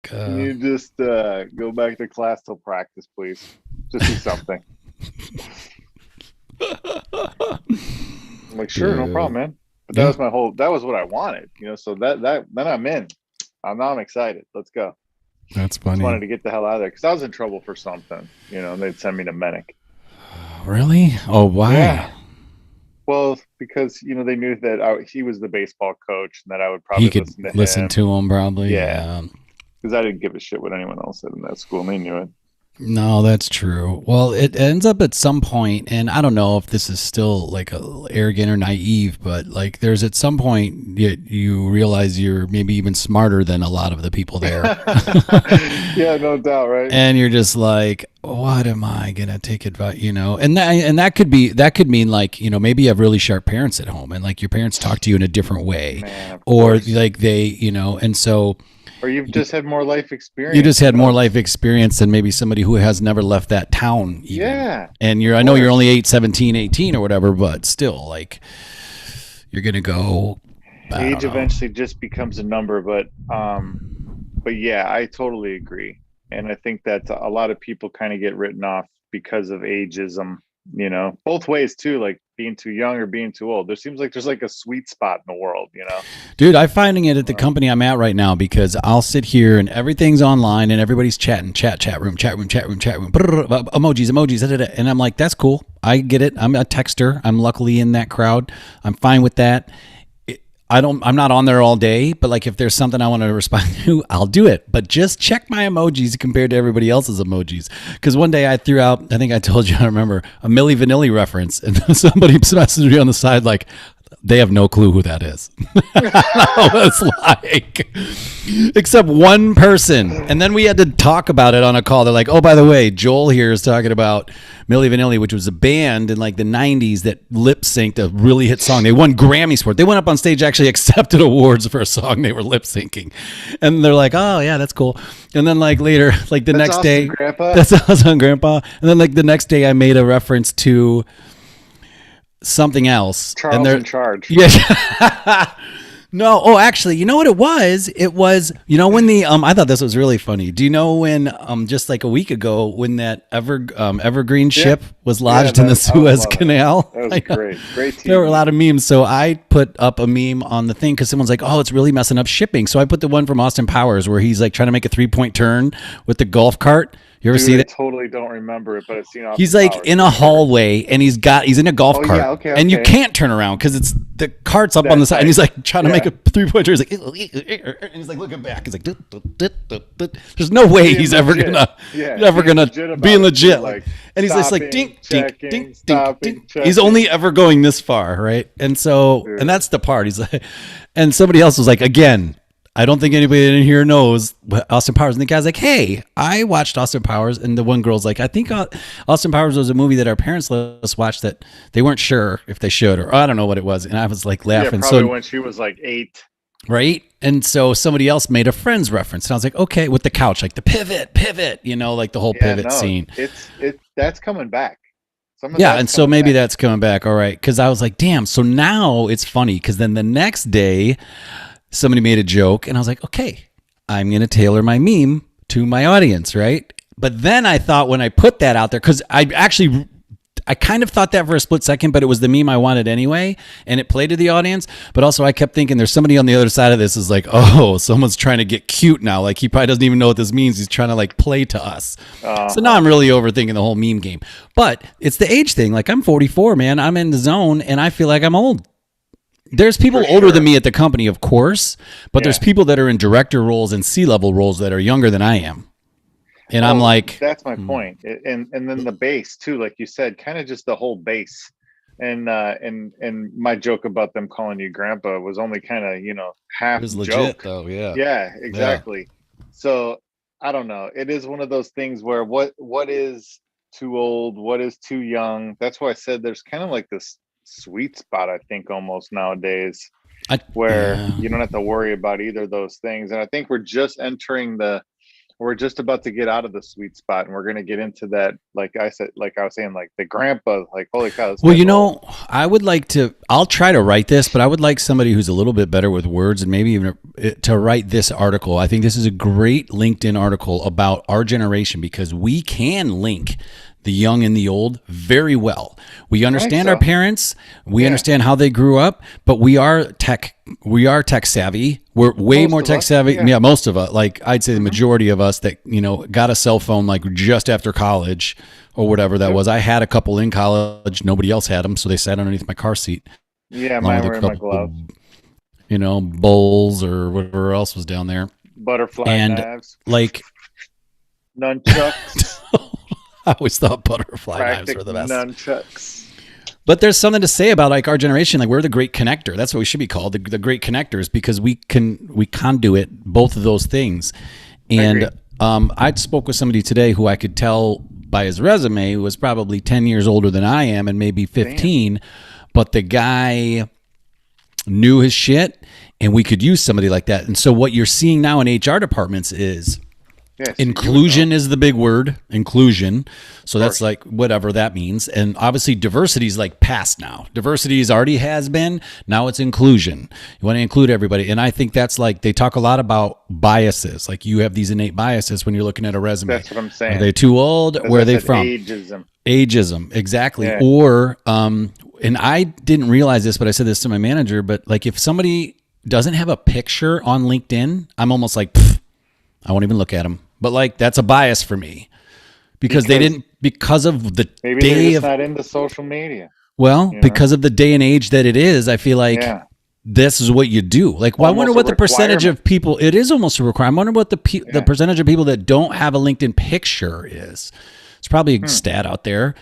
Can you just go back to class till practice, please? Just do something. I'm like, sure, no Yeah. problem, man. But that Yeah, was that was what I wanted, so that then I'm in. I'm excited. Let's go. that's Just wanted funny. to get the hell out of there because I was in trouble for something, and they'd send me to Medic. Really? Oh, why? Yeah. Well, because they knew that he was the baseball coach and that I would He probably could listen to listen him. to him probably. Yeah, Yeah. because I didn't give a shit what anyone else said in that school, and they knew it. No, that's true. Well, it ends up at some point, and I don't know if this is still like arrogant or naive, but like there's at some point you realize you're maybe even smarter than a lot of the people there. Yeah, no doubt, right? And you're just like, what am I gonna take advice? And that could mean like maybe you have really sharp parents at home, and like your parents talk to you in a different way, Man, of or course. like they and so Or you've just had more life you just experience. Who had more knows? life experience than maybe somebody who has never left that town even. Yeah, And of I know you're only course. 8, 17, 18, or whatever, but still like you're gonna go, I don't Age know. eventually just becomes a number, but yeah, I totally agree. And I think that a lot of people kind of get written off because of ageism, both ways too, like being too young or being too old. There seems like there's like a sweet spot in the world. Dude, I'm finding it at the Uh, company I'm at right now because I'll sit here and everything's online and everybody's chatting, chat room, chat room, chat room, chat room, emojis, emojis, da, da, da. And I'm like, that's cool. I get it. I'm a texter. I'm luckily in that crowd. I'm fine with that. I'm not on there all day, but like if there's something I want to respond to, I'll do it. But just check my emojis compared to everybody else's emojis. Because one day I threw out, I think I told you, I remember a Milli Vanilli reference, and somebody messaged me on the side like, they have no clue who that is. I was like, except one person. And then we had to talk about it on a call. They're like, oh, by the way, Joel here is talking about Milli Vanilli, which was a band in like the 90s that lip synced a really hit song. They won Grammys for it. They went up on stage, actually accepted awards for a song they were lip syncing. And they're like, oh, yeah, that's cool. And then like later, like the that's next awesome, day, Grandpa. that's awesome, Grandpa. And then like the next day, I made a reference to something else. And Charles they're, in charge. yeah. No, oh, actually, you know what it was? It was, when the I thought this was really funny. Do you know when just like a week ago when that Evergreen Yeah, ship was yeah. lodged in the That I was Suez loving it. Canal? That was I know. great. Great There were a TV. lot of memes, so I put up a meme on the thing because someone's like, "Oh, it's really messing up shipping." So I put the one from Austin Powers where he's like trying to make a 3-point turn with the golf cart. You ever Dude, see I that? totally don't remember it, but I've seen He's Austin like Powers in for a sure. hallway and he's in a golf Oh yeah, cart okay, and you okay. can't turn around because it's the cart's up on the That side and tight. he's like trying to make Yeah. a 3-point. He's like and he's like looking back. He's like there's no way Being he's ever legit. gonna Yeah, ever being gonna legit be about it too. legit like Like and he's just like stopping, dink dink checking, dink dink dink. stopping, He's checking. only ever going this far, right? And so and Dude. that's the part. He's like, and somebody else was like, again, I don't think anybody in here knows what Austin Powers. And the guy's like, hey, I watched Austin Powers. And the one girl's like, I think Austin Powers was a movie that our parents let us watch that they weren't sure if they should, or I don't know what it was. And I was like Yeah, laughing. probably So, when she was like 8. right. And so somebody else made a Friends reference. And I was like, okay, with the couch, like the pivot, like the whole Yeah, pivot no, scene. that's coming back. Some of Yeah, that's and so coming maybe back. that's coming back. All right, because I was like, damn. So now it's funny because then the next day, somebody made a joke, and I was like, okay, I'm gonna tailor my meme to my audience, right? But then I thought when I put that out there, because I kind of thought that for a split second, but it was the meme I wanted anyway, and it played to the audience. But also, I kept thinking there's somebody on the other side of this is like, oh, someone's trying to get cute now. Like he probably doesn't even know what this means. He's trying to like play to us. So now Uh-huh. I'm really overthinking the whole meme game. But it's the age thing. Like I'm 44, man. I'm in the zone, and I feel like I'm old. There's people For older than sure. me at the company, of course, but there's Yeah. people that are in director roles and C-level roles that are younger than I am. And I'm Well, like, that's my point. And then the base too, like you said, kind of just the whole base. And my joke about them calling you grandpa was only kind of, it half was legit joke. though. Yeah. Yeah, Yeah. exactly. So I don't know. It is one of those things where what is too old, what is too young. That's why I said there's kind of like this sweet spot, I think, almost nowadays, where Yeah. you don't have to worry about either of those things. And I think we're just entering we're just about to get out of the sweet spot, and we're gonna get into that. Like I said, like I was saying, like the grandpa, like holy cow, this Well, guy's old. I would like to, I'll try to write this, but I would like somebody who's a little bit better with words and maybe even to write this article. I think this is a great LinkedIn article about our generation because we can link the young and the old very well. We understand so. our parents, we Yeah. understand how they grew up, but we are tech savvy. We're way Most more of tech us, savvy. yeah. Yeah, most of us. Like I'd say the majority of us that, got a cell phone like just after college or whatever that was. I had a couple in college, nobody else had them, so they sat underneath my car seat Yeah, along mine with were a in my couple, glove. bowls or whatever else was down there. Butterfly And knives, like nunchucks, I always thought butterfly knives practic were the best. nunchucks. But there's something to say about like our generation. Like we're the great connector. That's what we should be called, the great connectors, because we conduit both of those things. And I spoke with somebody today who I could tell by his resume was probably 10 years older than I am and maybe 15, but the guy knew his shit, and we could use somebody like that. And so what you're seeing now in HR departments is Yes, inclusion is the big word, inclusion. So that's like whatever that means. And obviously diversity is like past now. Diversity is already has been. Now it's inclusion. You want to include everybody. And I think that's like, they talk a lot about biases. Like you have these innate biases when you're looking at a resume. That's what I'm saying. Are they too old? Where are they from? Ageism. Ageism. Exactly. Yeah. Or, and I didn't realize this, but I said this to my manager, but like if somebody doesn't have a picture on LinkedIn, I'm almost like, I won't even look at them. But like that's a bias for me because they didn't, because of the Maybe day they're just of, not into social media. well, because of the day and age that it is, I feel like Yeah. this is what you do. Like, well, I wonder Almost what a the percentage requirement. of people, it is almost a requirement. I wonder what the percentage of people that don't have a LinkedIn picture is. It's probably a stat out there.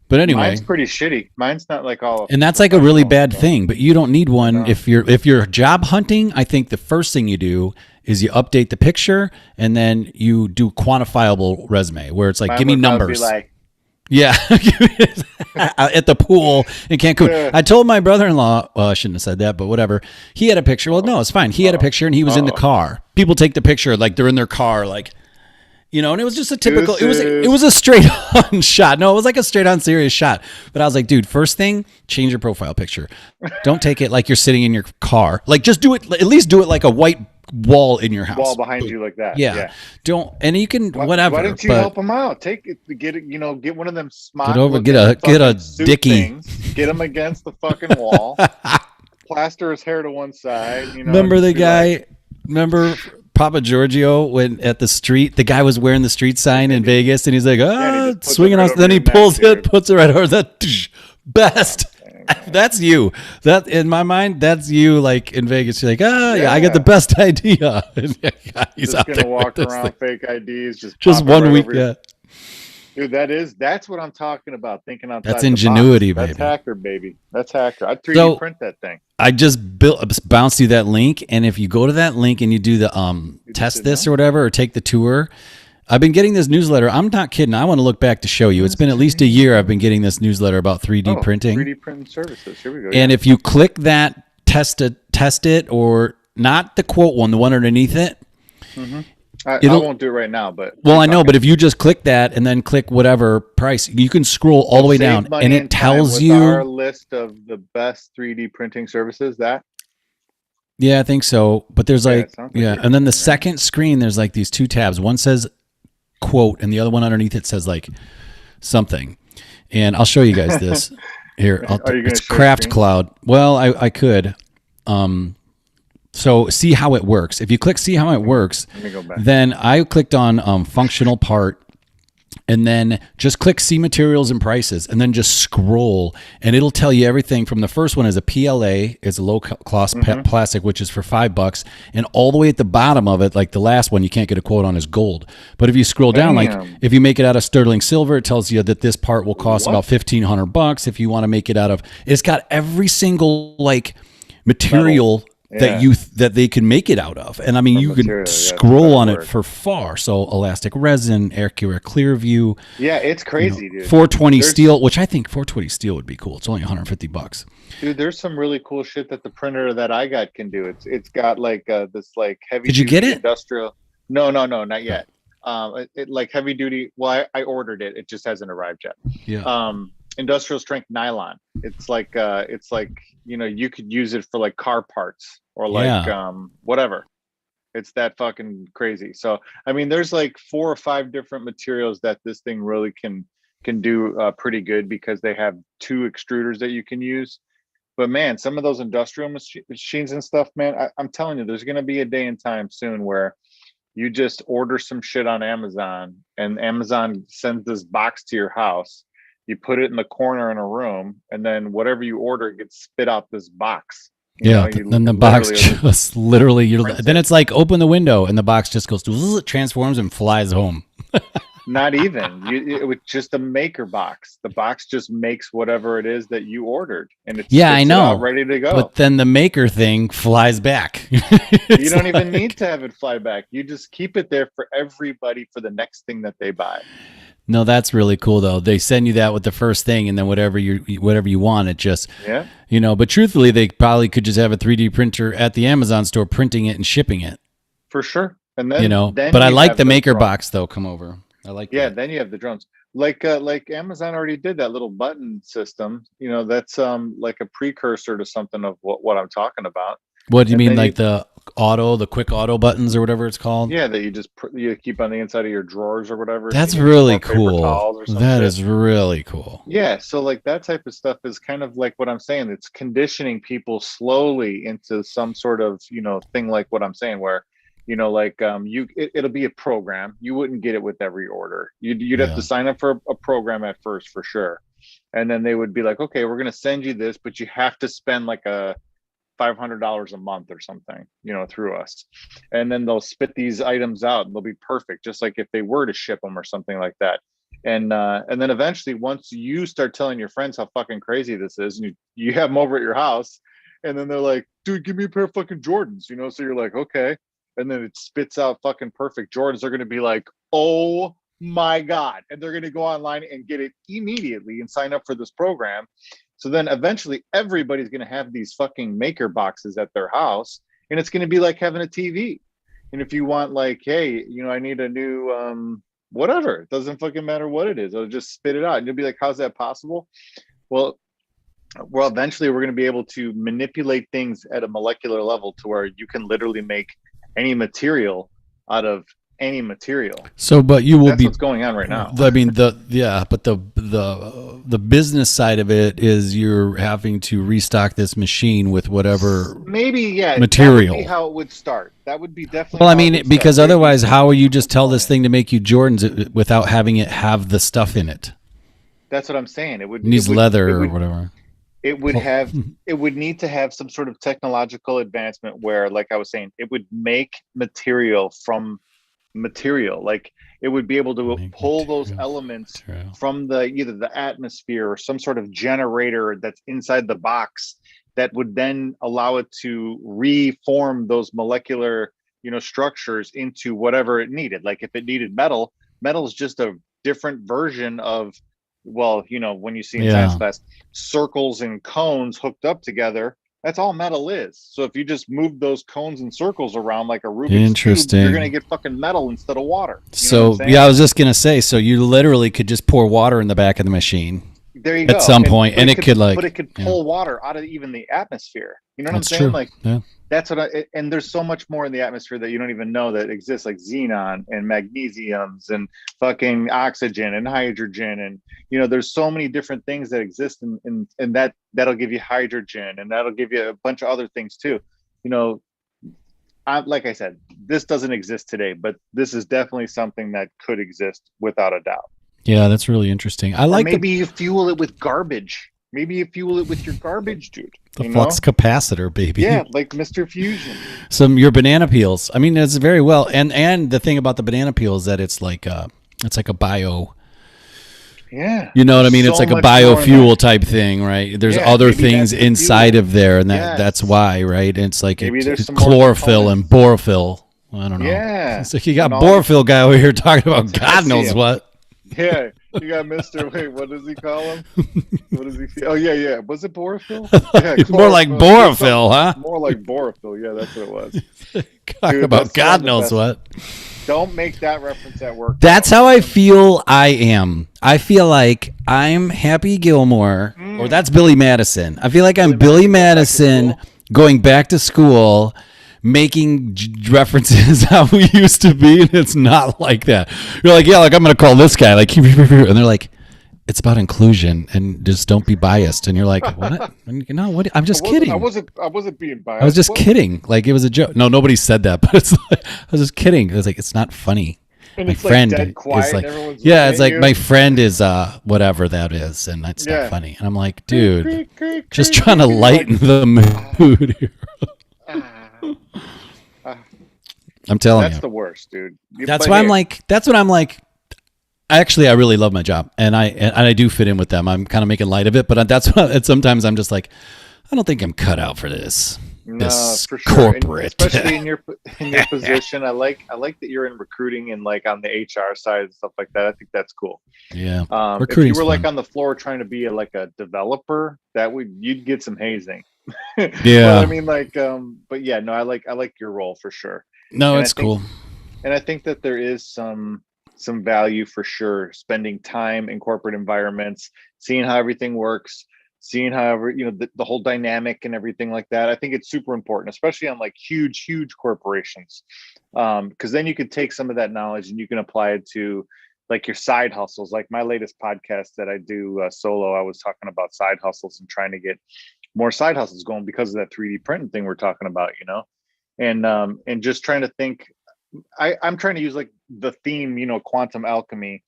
But anyway, Mine's pretty shitty. Mine's not like all. and that's like a really bad thing, but you don't need one if you're job hunting. I think the first thing you do is you update the picture and then you do quantifiable resume where it's like, give me numbers. Like, Yeah. At the pool in Cancun. Yeah. I told my brother-in-law, well, I shouldn't have said that, but whatever. He had a picture. Well, no, it's fine. He had a picture and he was in the car. People take the picture like they're in their car, like, and it was just a typical, it was a straight on shot. No, it was like a straight on serious shot. But I was like, dude, first thing, change your profile picture. Don't take it like you're sitting in your car. Like just do it, at least do it like a white wall in your house. wall behind you like that. Yeah. Don't, and you can, whatever. Why don't you help them out? Take it, get it, get one of them smart. Get a dicky. Things, get them against the fucking wall. Plaster his hair to one side. Remember the guy? Remember Papa Giorgio when at the street, the guy was wearing the street sign in Vegas, and he's like, swinging right us. Then he pulls it, puts it right over that best. That's you. That in my mind, that's you. Like in Vegas, you're like, yeah, I got the best idea. He's just out gonna there walk with this around thing. fake IDs, just one week. Yeah. Dude, that's what I'm talking about. Thinking outside. That's ingenuity, baby. That's hacker, baby. That's hacker. I'd 3D print that thing. I just bounced you that link, and if you go to that link and you do the test this or whatever, or take the tour. I've been getting this newsletter. I'm not kidding. I want to look back to show you. It's been at least a year I've been getting this newsletter about 3D printing. 3D printing services. Here we go. And if you click that test it, or not the quote one, the one underneath it. Mm-hmm. I won't do it right now, but I know. But if you just click that and then click whatever price, you can scroll all the way down, and it tells you our list of the best 3D printing services. Yeah, I think so. But there's and then the right? second screen, there's like these two tabs. One says quote, and the other one underneath it says like something. And I'll show you guys this here. It's Craft Cloud. Well, I could. So see how it works. If you click see how it works, then I clicked on functional part, and then just click see materials and prices, and then just scroll, and it'll tell you everything from the first one is a PLA, is a low cost plastic, which is for $5, and all the way at the bottom of it, like the last one you can't get a quote on, is gold. But if you scroll down, like if you make it out of sterling silver, it tells you that this part will cost about $1,500. If you want to make it out of, it's got every single like material that they can make it out of. And I mean, you can scroll on it for far. So elastic resin, Accurate Clearview. Yeah, it's crazy, dude. 420 steel, which I think 420 steel would be cool. It's only $150. Dude, there's some really cool shit that the printer that I got can do. It's got like this like heavy. Did you get it? Industrial. No, not yet. like heavy duty. Well, I ordered it. It just hasn't arrived yet. Yeah. Industrial strength nylon. It's like, you know, you could use it for like car parts or like Yeah. whatever. It's that fucking crazy. So I mean, there's like 4 or 5 different materials that this thing really can do pretty good, because they have 2 extruders that you can use. But man, some of those industrial machines and stuff, man, I'm telling you, there's going to be a day and time soon where you just order some shit on Amazon and Amazon sends this box to your house. You put it in the corner in a room, and then whatever you order gets spit out this box. You know, Yeah. you Then the box just literally, then it. it's like open the window and the box just goes to transforms and flies home. Not even it was just a maker box. The box just makes whatever it is that you ordered, and it Yeah, I spits it out know. ready to go. But then the maker thing flies back. You don't even need to have it fly back. You just keep it there for everybody for the next thing that they buy. No, that's really cool though. They send you that with the first thing, and then whatever you want, it just Yeah, But truthfully, they probably could just have a 3D printer at the Amazon store printing it and shipping it. for sure. And then But I you like have the maker drone. box though. Come over. I like Yeah, that. then you have the drones. Like Amazon already did that little button system. You know, that's like a precursor to something of what I'm talking about. What do you And mean, then like the quick auto buttons or whatever it's called? yeah, that you just you keep on the inside of your drawers or whatever. So That's you need some really more paper cool. towels or some That shit. is really cool. Yeah, so like that type of stuff is kind of like what I'm saying. It's conditioning people slowly into some sort of, you know, thing like what I'm saying, where, you know, like it'll be a program. You wouldn't get it with every order. You'd have Yeah. to sign up for a program at first for sure. And then they would be like, okay, we're gonna send you this, but you have to spend like a $500 a month or something, you know, through us. And then they'll spit these items out and they'll be perfect, just like if they were to ship them or something like that. And then eventually, once you start telling your friends how fucking crazy this is, and you have them over at your house, and then they're like, dude, give me a pair of fucking Jordans, you know? So you're like, okay. And then it spits out fucking perfect Jordans. They're going to be like, oh my God. And they're going to go online and get it immediately and sign up for this program. So then eventually everybody's going to have these fucking maker boxes at their house, and it's going to be like having a TV. And if you want, like, hey, you know, I need a new whatever, it doesn't fucking matter what it is, it'll just spit it out. And you'll be like, how's that possible? Well, eventually we're going to be able to manipulate things at a molecular level to where you can literally make any material out of any material. So, but you will That's be. what's going on right now. I mean, but the business side of it is you're having to restock this machine with whatever Maybe, yeah, material. that would be how it would start. That would be definitely Well, I how it mean, would because start. otherwise, how will you just tell this thing to make you Jordans without having it have the stuff in it? That's what I'm saying. It would It needs it would, leather it or would whatever. it would Well, have it would need to have some sort of technological advancement where, like I was saying, it would make material from material. Like it would be able to Make pull those material, elements material. from either the atmosphere or some sort of generator that's inside the box that would then allow it to reform those molecular, you know, structures into whatever it needed. Like if it needed metal, metal is just a different version of, well, you know, when you see in science Yeah. class circles and cones hooked up together, that's all metal is. So if you just move those cones and circles around like a Rubik's cube, Interesting. you're gonna get fucking metal instead of water. You know what So I'm saying? yeah, I was just gonna say. So you literally could just pour water in the back of the machine There you go. at some point, but and it could like. but it could Yeah. pull water out of even the atmosphere. You know what That's I'm saying? true. Like Yeah. that's what and there's so much more in the atmosphere that you don't even know that exists, like xenon and magnesiums and fucking oxygen and hydrogen. And, you know, there's so many different things that exist in that'll give you hydrogen, and that'll give you a bunch of other things too. You know, like I said, this doesn't exist today, but this is definitely something that could exist without a doubt. Yeah, that's really interesting. I Or like maybe you fuel it with garbage. Maybe you fuel it with your garbage, dude. the You flux know? capacitor, baby. Yeah, like Mr. Fusion. Your banana peels. I mean, it's very well. And the thing about the banana peel is that it's like a bio. Yeah. You know what I mean? So It's like a much more in biofuel that. type thing, right? There's Yeah, other maybe things that's the inside fuel. of there, and Yes. that's why, right? And it's like Maybe there's some more chlorophyll and borophyll. I don't know. Yeah. It's like you got And all borophyll guy over here talking about God knows Potassium. what. Yeah. You got Mr. Wait, what does he call him? What does he? Oh yeah, yeah. Was it borophyll? Yeah, More like chlorophyll. borophyll, huh? More like borophyll. Yeah, that's what it was. Talking Dude, about that's God one of the knows best. what. Don't make that reference at work. That's how I feel I am. I feel like I'm Happy Gilmore, or that's Billy Madison. I feel like I'm Billy Madison going back to school, making references how we used to be, and it's not like that. You're like, yeah, like I'm going to call this guy, like, and they're like, it's about inclusion and just don't be biased. And you're like, what? No, what? I'm just kidding. I wasn't being biased. I was just kidding. Like it was a joke. No, nobody said that, but it's like, I was just kidding. It was like, it's not funny. And My it's friend like dead quiet. is like, everyone's yeah, looking it's at like you. my friend is whatever that is, and that's Yeah. not funny. And I'm like, dude, Creak, creak, just creak, trying to creak, lighten the mood here. I'm telling That's you. the worst, dude. That's why I'm like, that's what I'm like. Actually, I really love my job, and I do fit in with them. I'm kind of making light of it, but that's what, and sometimes I'm just like, I don't think I'm cut out for this. No, This for sure. And corporate, especially in your position. I like that you're in recruiting and like on the HR side and stuff like that. I think that's cool. yeah. If you Recruiting's were like fun. on the floor trying to be like a developer, you'd get some hazing. Yeah. But I mean, like, but yeah, no, I like your role for sure. No, And it's cool. And I think that there is some value for sure spending time in corporate environments, seeing how everything works, seeing how the whole dynamic and everything like that. I think it's super important, especially on like huge corporations, because then you could take some of that knowledge and you can apply it to like your side hustles. Like my latest podcast that I do solo, I was talking about side hustles and trying to get more side hustles going because of that 3D printing thing we're talking about, and just trying to think. I'm trying to use like the theme, quantum alchemy,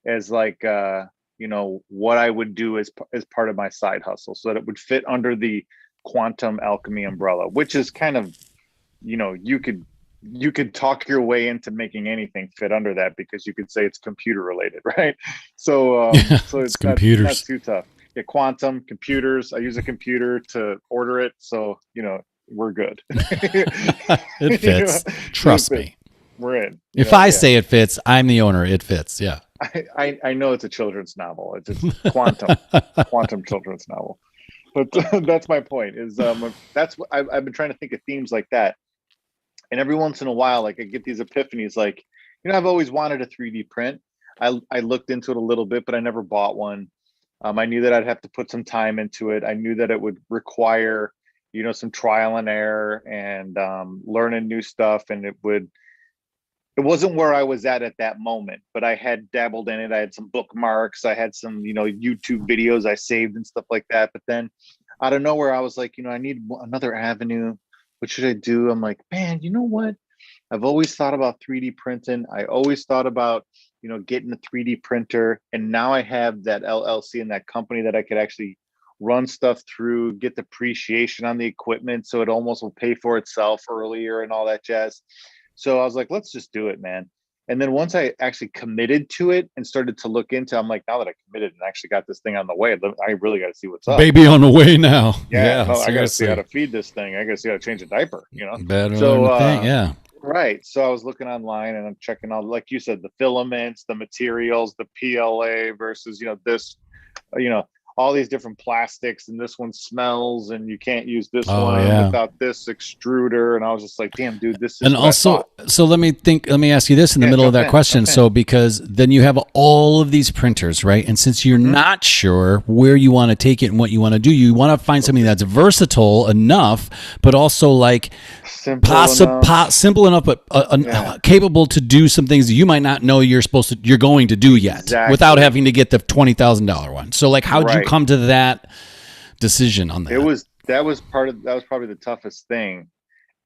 as like what I would do as part of my side hustle, so that it would fit under the quantum alchemy umbrella, which is kind of, you could talk your way into making anything fit under that, because you could say it's computer related, right? So so it's computers. not too tough. Yeah, quantum computers. I use a computer to order it, so we're good. It fits. Trust me. We're in. If I say it fits, I'm the owner. It fits. Yeah. I know it's a children's novel. It's quantum children's novel. But that's my point. Is that's what I've been trying to think of themes like that. And every once in a while, like I get these epiphanies. Like, I've always wanted a 3D print. I looked into it a little bit, but I never bought one. I knew that I'd have to put some time into it. I knew that it would require, some trial and error and learning new stuff, and it wasn't where I was at that moment, but I had dabbled in it. I had some bookmarks. I had some, YouTube videos I saved and stuff like that. But then out of nowhere, I was like, I need another avenue. What should I do? I'm like, man, you know what? I've always thought about 3D printing. I always thought about, getting a 3D printer. And now I have that LLC and that company that I could actually run stuff through, get depreciation on the equipment, so it almost will pay for itself earlier and all that jazz. So I was like, let's just do it, man. And then once I actually committed to it and started to look into, I'm like, now that I committed and actually got this thing on the way, I really got to see what's up. Baby on the way now. Yeah, I got to see how to feed this thing. I got to see how to change a diaper, Better so, than thing. Yeah. Right. So I was looking online and I'm checking out, like you said, the filaments, the materials, the PLA versus, this, all these different plastics, and this one smells and you can't use this one without this extruder. And I was just like, damn, dude, this is. And also, so let me ask you this in the middle of that question. So, because then you have all of these printers, right? And since you're not sure where you want to take it and what you want to do, you want to find something that's versatile enough, but also like simple enough, but capable to do some things that you might not know you're going to do yet, without having to get the $20,000 one. So, like, how'd you come to that decision on that? That was probably the toughest thing.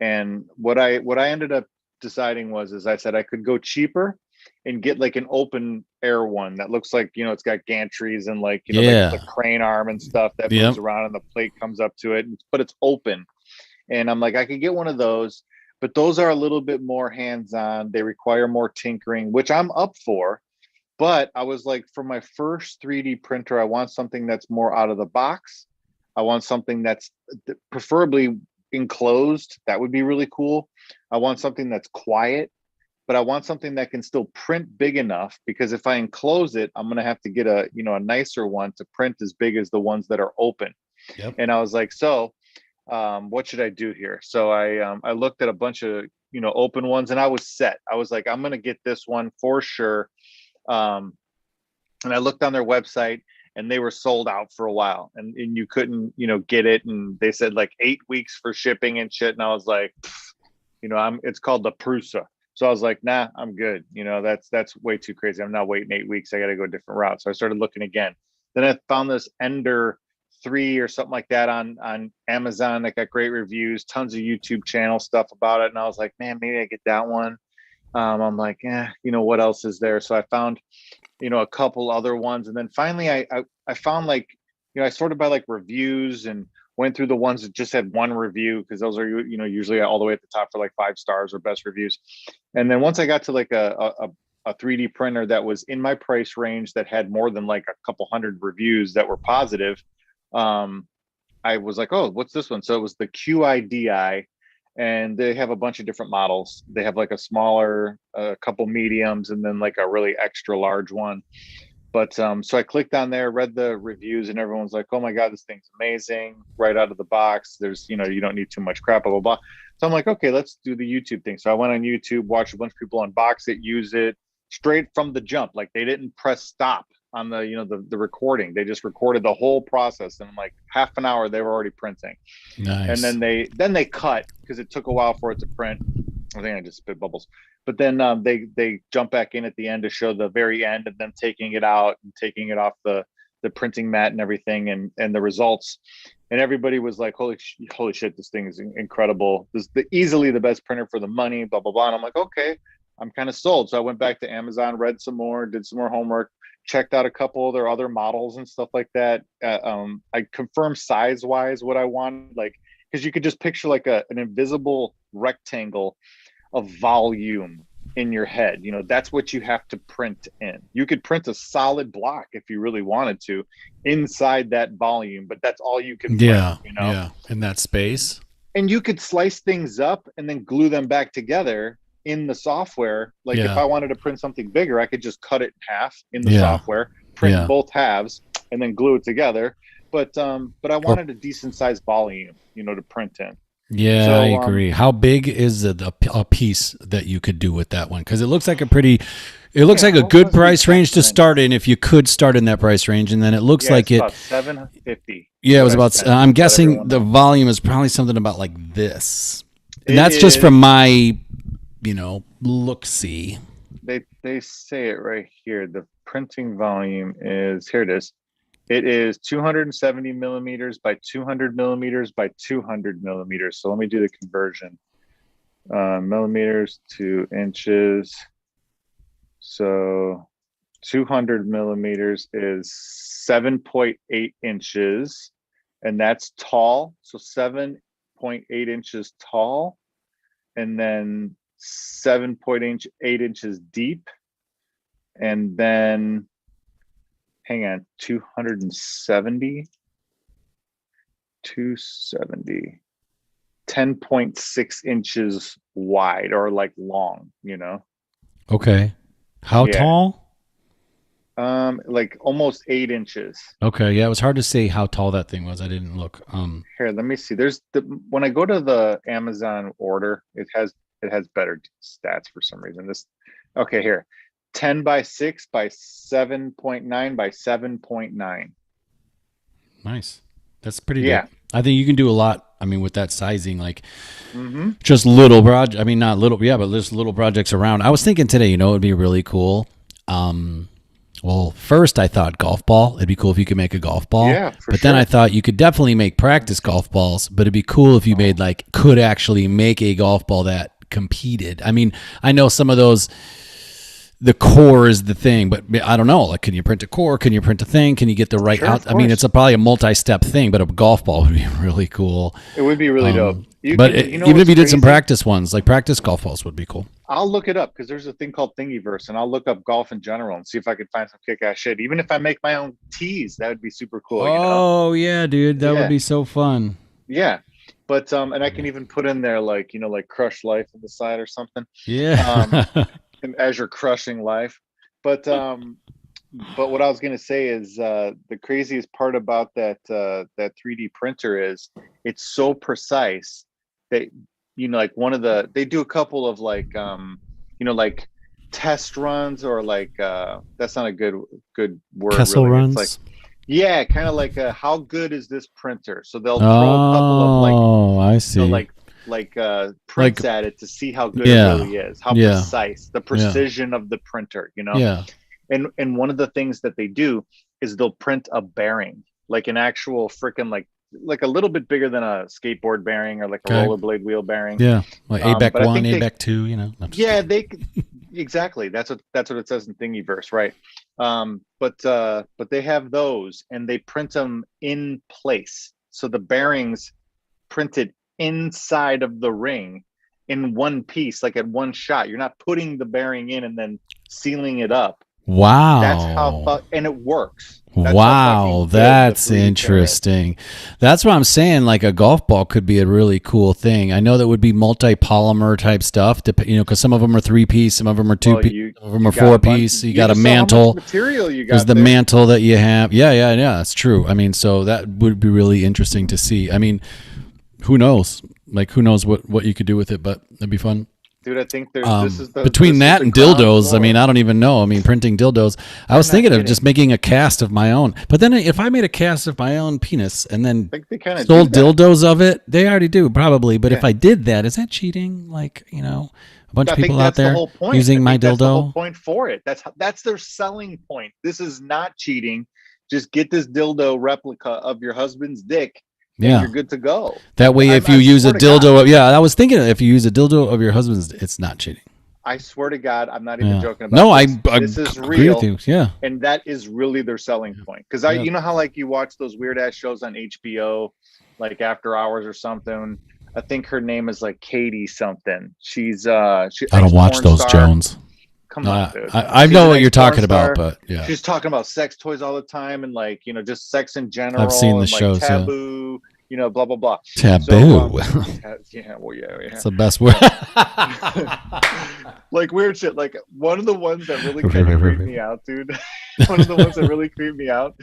And what I ended up deciding is I said I could go cheaper and get like an open air one that looks like, it's got gantries and like, like the crane arm and stuff that moves around and the plate comes up to it, but it's open. And I'm like, I could get one of those, but those are a little bit more hands-on. They require more tinkering, which I'm up for. But I was like, for my first 3D printer, I want something that's more out of the box. I want something that's preferably enclosed. That would be really cool. I want something that's quiet, but I want something that can still print big enough, because if I enclose it, I'm going to have to get a nicer one to print as big as the ones that are open. And I was like, so what should I do here? So I looked at a bunch of open ones, and I was set. I was like, I'm gonna get this one for sure. Um, and I looked on their website, and they were sold out for a while, and you couldn't, get it. And they said like 8 weeks for shipping and shit. And I was like, it's called the Prusa. So I was like, nah, I'm good. That's way too crazy. I'm not waiting 8 weeks. I got to go a different route. So I started looking again. Then I found this Ender 3 or something like that on Amazon that got great reviews, tons of YouTube channel stuff about it. And I was like, man, maybe I get that one. I'm like, what else is there? So I found, a couple other ones. And then finally I found like, I sorted by like reviews and went through the ones that just had one review, because those are, usually all the way at the top for like 5 stars or best reviews. And then once I got to like a 3D printer that was in my price range that had more than like a couple hundred reviews that were positive, I was like, oh, what's this one? So it was the QIDI, and they have a bunch of different models. They have like a smaller, a couple mediums, and then like a really extra large one. But so I clicked on there, read the reviews, and everyone's like, oh my God, this thing's amazing right out of the box. There's, you don't need too much crap, blah, blah, blah. So I'm like, okay, let's do the YouTube thing. So I went on YouTube, watched a bunch of people unbox it, use it straight from the jump. Like they didn't press stop on the recording. They just recorded the whole process. And like half an hour, they were already printing. Nice. And then they cut, because it took a while for it to print. I think I just spit bubbles. But then they jump back in at the end to show the very end, and then taking it out and taking it off the printing mat and everything, and the results. And everybody was like, holy shit, this thing is incredible. This is easily the best printer for the money, blah, blah, blah. And I'm like, okay, I'm kind of sold. So I went back to Amazon, read some more, did some more homework, checked out a couple of their other models and stuff like that. I confirmed size wise what I wanted, like, because you could just picture like an invisible rectangle of volume in your head. That's what you have to print in. You could print a solid block if you really wanted to inside that volume, but that's all you can print, in that space. And you could slice things up and then glue them back together in the software. Like if I wanted to print something bigger, I could just cut it in half in the software, print both halves, and then glue it together. But I wanted a decent sized volume, to print in. Yeah, so, I agree. How big is a piece that you could do with that one? Because it looks like like a good price range to start in, if you could start in that price range, and then it looks like about $750. Yeah, it was about. I'm guessing the volume is probably something about like this, and that's just from my, look-see. They say it right here. The printing volume is, here it is. It is 270 millimeters by 200 millimeters by 200 millimeters. So let me do the conversion. Millimeters to inches. So 200 millimeters is 7.8 inches, and that's tall. So 7.8 inches tall, and then 7.8 inches deep, and then hang on, 270, 10.6 inches wide, or like long, Okay. How tall? Like almost 8 inches. Okay. Yeah, it was hard to say how tall that thing was. I didn't look. Here, let me see. When I go to the Amazon order, it has better stats for some reason. Okay, here. 10 by 6 by 7.9 by 7.9. Nice. That's pretty good. I think you can do a lot. I mean, with that sizing, like just little project. I mean, not little, but there's little projects around. I was thinking today, it'd be really cool. Well, first I thought golf ball. It'd be cool if you could make a golf ball. Yeah, but then I thought you could definitely make practice golf balls. But it'd be cool if you could actually make a golf ball that competed. I mean, I know some of those. The core is the thing, but I don't know. Like, can you print a core? Can you print a thing? Can you get the right out? I mean, it's probably a multi-step thing, but a golf ball would be really cool. It would be really dope. Even if you did some practice ones, like practice golf balls would be cool. I'll look it up, because there's a thing called Thingiverse, and I'll look up golf in general and see if I could find some kick-ass shit. Even if I make my own tees, that would be super cool. Oh, yeah, dude. That would be so fun. Yeah. But, and I can even put in there, like, like Crush Life on the side or something. Yeah. As you're crushing life. But what I was going to say is the craziest part about that 3D printer is it's so precise that like they do a couple of like like test runs, or like that's not a good word Kessel really. runs. It's like, yeah, kind of like how good is this printer? So they'll throw a couple of like, I see. prints at it to see how good Yeah. it really is, how Yeah. precise, the precision of the printer, Yeah. And one of the things that they do is they'll print a bearing, like an actual freaking like a little bit bigger than a skateboard bearing, or like a Okay. rollerblade wheel bearing. Yeah. Like ABEC but I 1, think ABEC 2, you know. yeah, they exactly. That's what it says in Thingiverse, right? But they have those, and they print them in place. So the bearings printed inside of the ring in one piece, like at one shot. You're not putting the bearing in and then sealing it up. Wow. That's how and it works. That's wow, that's interesting. That's what I'm saying. Like a golf ball could be a really cool thing. I know that would be multi-polymer type stuff, because some of them are 3-piece, some of them are 2-piece, some of them are 4-piece. You got a mantle. Material you got. There's the mantle that you have. Yeah. That's true. I mean, so that would be really interesting to see. I mean, who knows? Like, who knows what you could do with it? But it'd be fun. Dude, I think between that and dildos, I mean, I don't even know. I mean, printing dildos. I was thinking of just making a cast of my own. But then if I made a cast of my own penis and then sold dildos of it, they already do probably. But if I did that, is that cheating? Like, a bunch of people out there using my dildo. That's the whole point for it. That's their selling point. This is not cheating. Just get this dildo replica of your husband's dick. Yeah, you're good to go. That way, if you use a dildo, I was thinking if you use a dildo of your husband's, it's not cheating. I swear to God, I'm not even joking about this. This is real. With you. Yeah, and that is really their selling point. Because you know how like you watch those weird ass shows on HBO, like After Hours or something. I think her name is like Katie something. She's I don't watch those, Jones. Come on, dude. I know what you're talking about, but yeah, she's talking about sex toys all the time, and like just sex in general. I've seen the shows. Taboo. Blah blah blah. Taboo. Yeah. It's the best word. Like weird shit. Like one of the ones that really creeped me out, dude. One of the ones that really creeped me out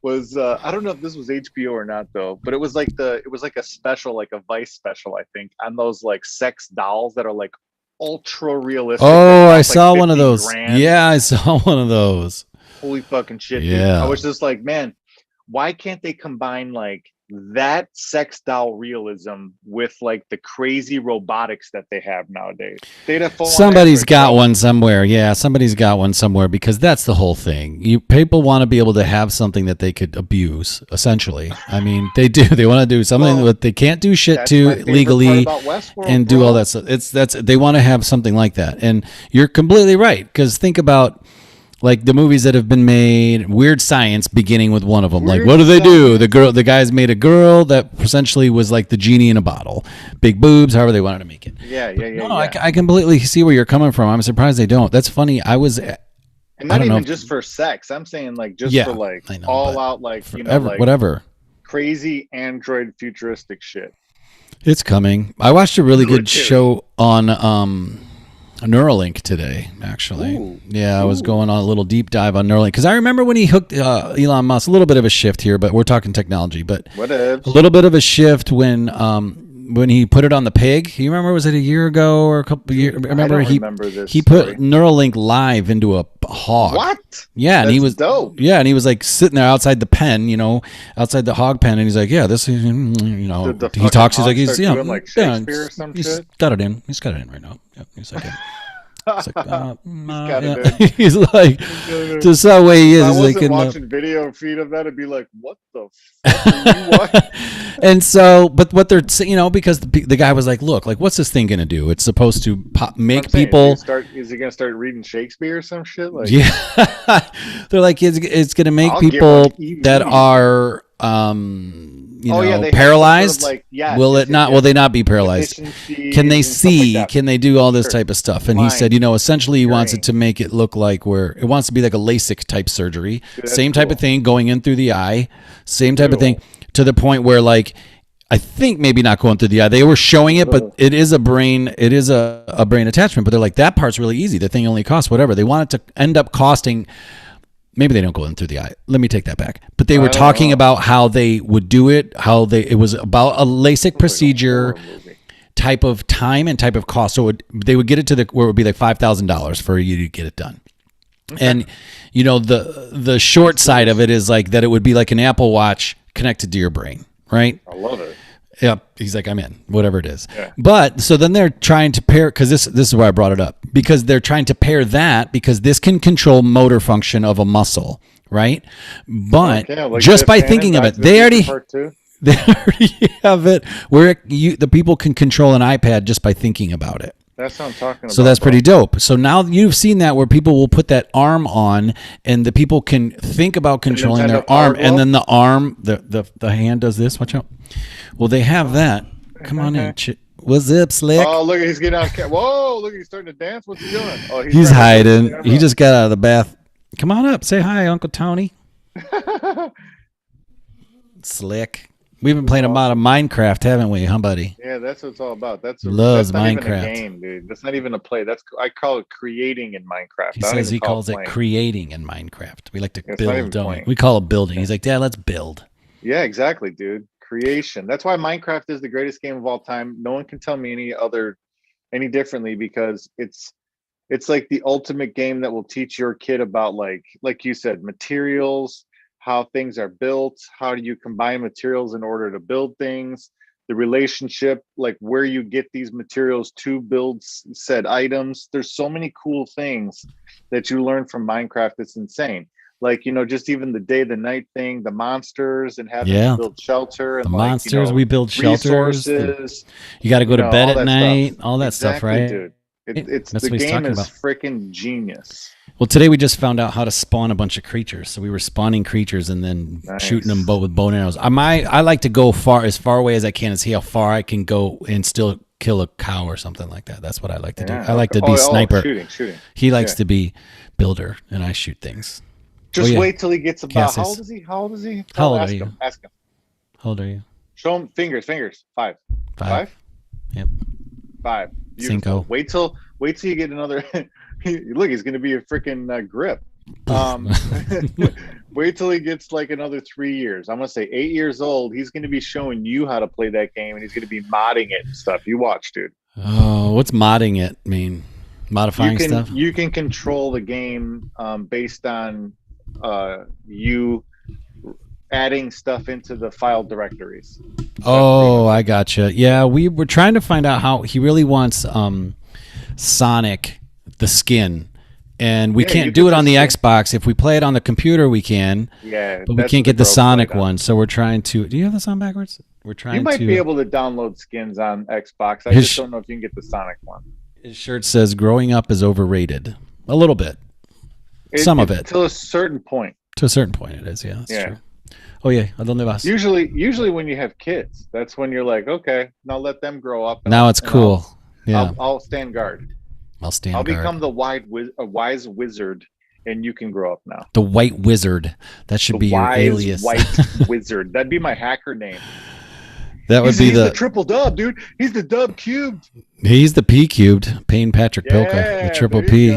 was I don't know if this was HBO or not though, but it was like a special, like a Vice special, I think, on those like sex dolls that are like ultra realistic. Oh, I saw one of those. Yeah, I saw one of those. Holy fucking shit, dude. I was just like, man, why can't they combine like that sex doll realism with like the crazy robotics that they have nowadays? Somebody's got one somewhere. Yeah, somebody's got one somewhere, because that's the whole thing. People want to be able to have something that they could abuse, essentially. I mean, they do. They want to do something that they can't do shit to legally and do all that stuff. They want to have something like that. And you're completely right, because think about like the movies that have been made, Weird Science beginning with one of them. Like, what do they do? The guys made a girl that essentially was like the genie in a bottle. Big boobs, however they wanted to make it. Yeah. I completely see where you're coming from. I'm surprised they don't. That's funny. And not even just for sex. I'm saying like just for like all out like, like whatever. Crazy android futuristic shit. It's coming. I watched a really good show on Neuralink today, actually. Ooh. Yeah, I was going on a little deep dive on Neuralink because I remember when he hooked Elon Musk. A little bit of a shift here, but we're talking technology. But a little bit of a shift when he put it on the pig. You remember? Was it a year ago or a couple of years? Remember he put Neuralink live into a hog. What? Yeah, and That's he was dope. Yeah, and he was like sitting there outside the pen, outside the hog pen, and he's like, "Yeah, this is, he talks. He's like, he's like Shakespeare or some he's shit. got it in. He's got it in right now. Yep, he's like. He's like, just the way he is. I wasn't like watching video feed of that. It'd be like, what the fuck are you watching? And so, but what they're saying, because the guy was like, look, like, what's this thing gonna do? It's supposed to make people. Is he gonna start reading Shakespeare or some shit? Like, yeah, they're like, it's gonna make people that are paralyzed. Sort of will it not? Will they not be paralyzed? Can they see? Can they do all this type of stuff? And he said, essentially he wants it to make it look like it wants to be like a LASIK type surgery. Same type of thing going in through the eye. Same type of thing to the point where like, I think maybe not going through the eye. They were showing it, but it is a brain. It is a brain attachment. But they're like, that part's really easy. The thing only costs whatever. They want it to end up costing. Maybe they don't go in through the eye. Let me take that back. But they were talking about how they would do it. It was about a LASIK procedure type of time and type of cost. So they would get it to where it would be like $5,000 for you to get it done. Okay. And you know, the short side of it is like that it would be like an Apple Watch connected to your brain, right? I love it. Yep. He's like, I'm in, whatever it is. Yeah. But so then they're trying to pair, because this is why I brought it up, because they're trying to pair that because this can control motor function of a muscle, right? But like just by thinking of it, they already have it where the people can control an iPad just by thinking about it. That's what I'm talking about. So that's pretty dope. So now you've seen that where people will put that arm on and the people can think about controlling their arm and then the arm, the hand does this. Watch out. Well, they have that. Come on in. What's up, Slick? Oh, look, he's getting out. Whoa, look, he's starting to dance. What's he doing? Oh, he's hiding. He just got out of the bath. Come on up. Say hi, Uncle Tony. Slick. We've been playing a lot of Minecraft, haven't we, huh, buddy? Yeah, that's what it's all about. That's Minecraft. Not even a game, dude. That's not even a play. I call it creating in Minecraft. He says he calls it creating in Minecraft. We like to build, don't we? We call it building. He's like, Dad, let's build. Yeah, exactly, dude. Creation. That's why Minecraft is the greatest game of all time. No one can tell me any differently, because it's like the ultimate game that will teach your kid about like you said, materials, how things are built, how do you combine materials in order to build things, the relationship, like where you get these materials to build said items. There's so many cool things that you learn from Minecraft. It's insane. Like, you know, just even the day, the night thing, the monsters and having to build shelter. And the monsters, we build shelters. You got to go to bed at night, stuff. All that stuff, right? Dude. It's the game is freaking genius. Well, today we just found out how to spawn a bunch of creatures. So we were spawning creatures and then shooting them with bow and arrows. I like to go as far away as I can and see how far I can go and still kill a cow or something like that. That's what I like to do. I like to be sniper. Shooting. He likes to be builder, and I shoot things. Just wait till he gets about. How old is he? How old are you? Ask him. How old are you? Show him fingers. 5. 5? Yep. 5. Beautiful. Cinco. Wait till you get another. Look, he's going to be a freaking grip. Wait till he gets like another 3 years. I'm going to say 8 years old. He's going to be showing you how to play that game, and he's going to be modding it and stuff. You watch, dude. Oh, what's modding it mean? Modifying stuff? You can control the game based on you adding stuff into the file directories. Oh, I gotcha. Yeah, we were trying to find out how he really wants Sonic the skin, and we can't do it on the Xbox. If we play it on the computer, we can. Yeah, but we can't get the Sonic one. So we're trying to. Do you have the sound backwards? We're trying. You might be able to download skins on Xbox. I just don't know if you can get the Sonic one. His shirt says "Growing up is overrated." A little bit. Some of it. To a certain point. To a certain point, it is. Yeah, that's true. Oh yeah, ¿a dónde vas? Usually when you have kids, that's when you're like, okay, now let them grow up. Now it's cool. I'll stand guard. I'll become the wise wizard, and you can grow up now. The White Wizard. That should be your alias. White Wizard. That'd be my hacker name. That would be the triple dub, dude. He's the dub cubed. He's the P cubed. Payne Patrick Pilka, the triple P.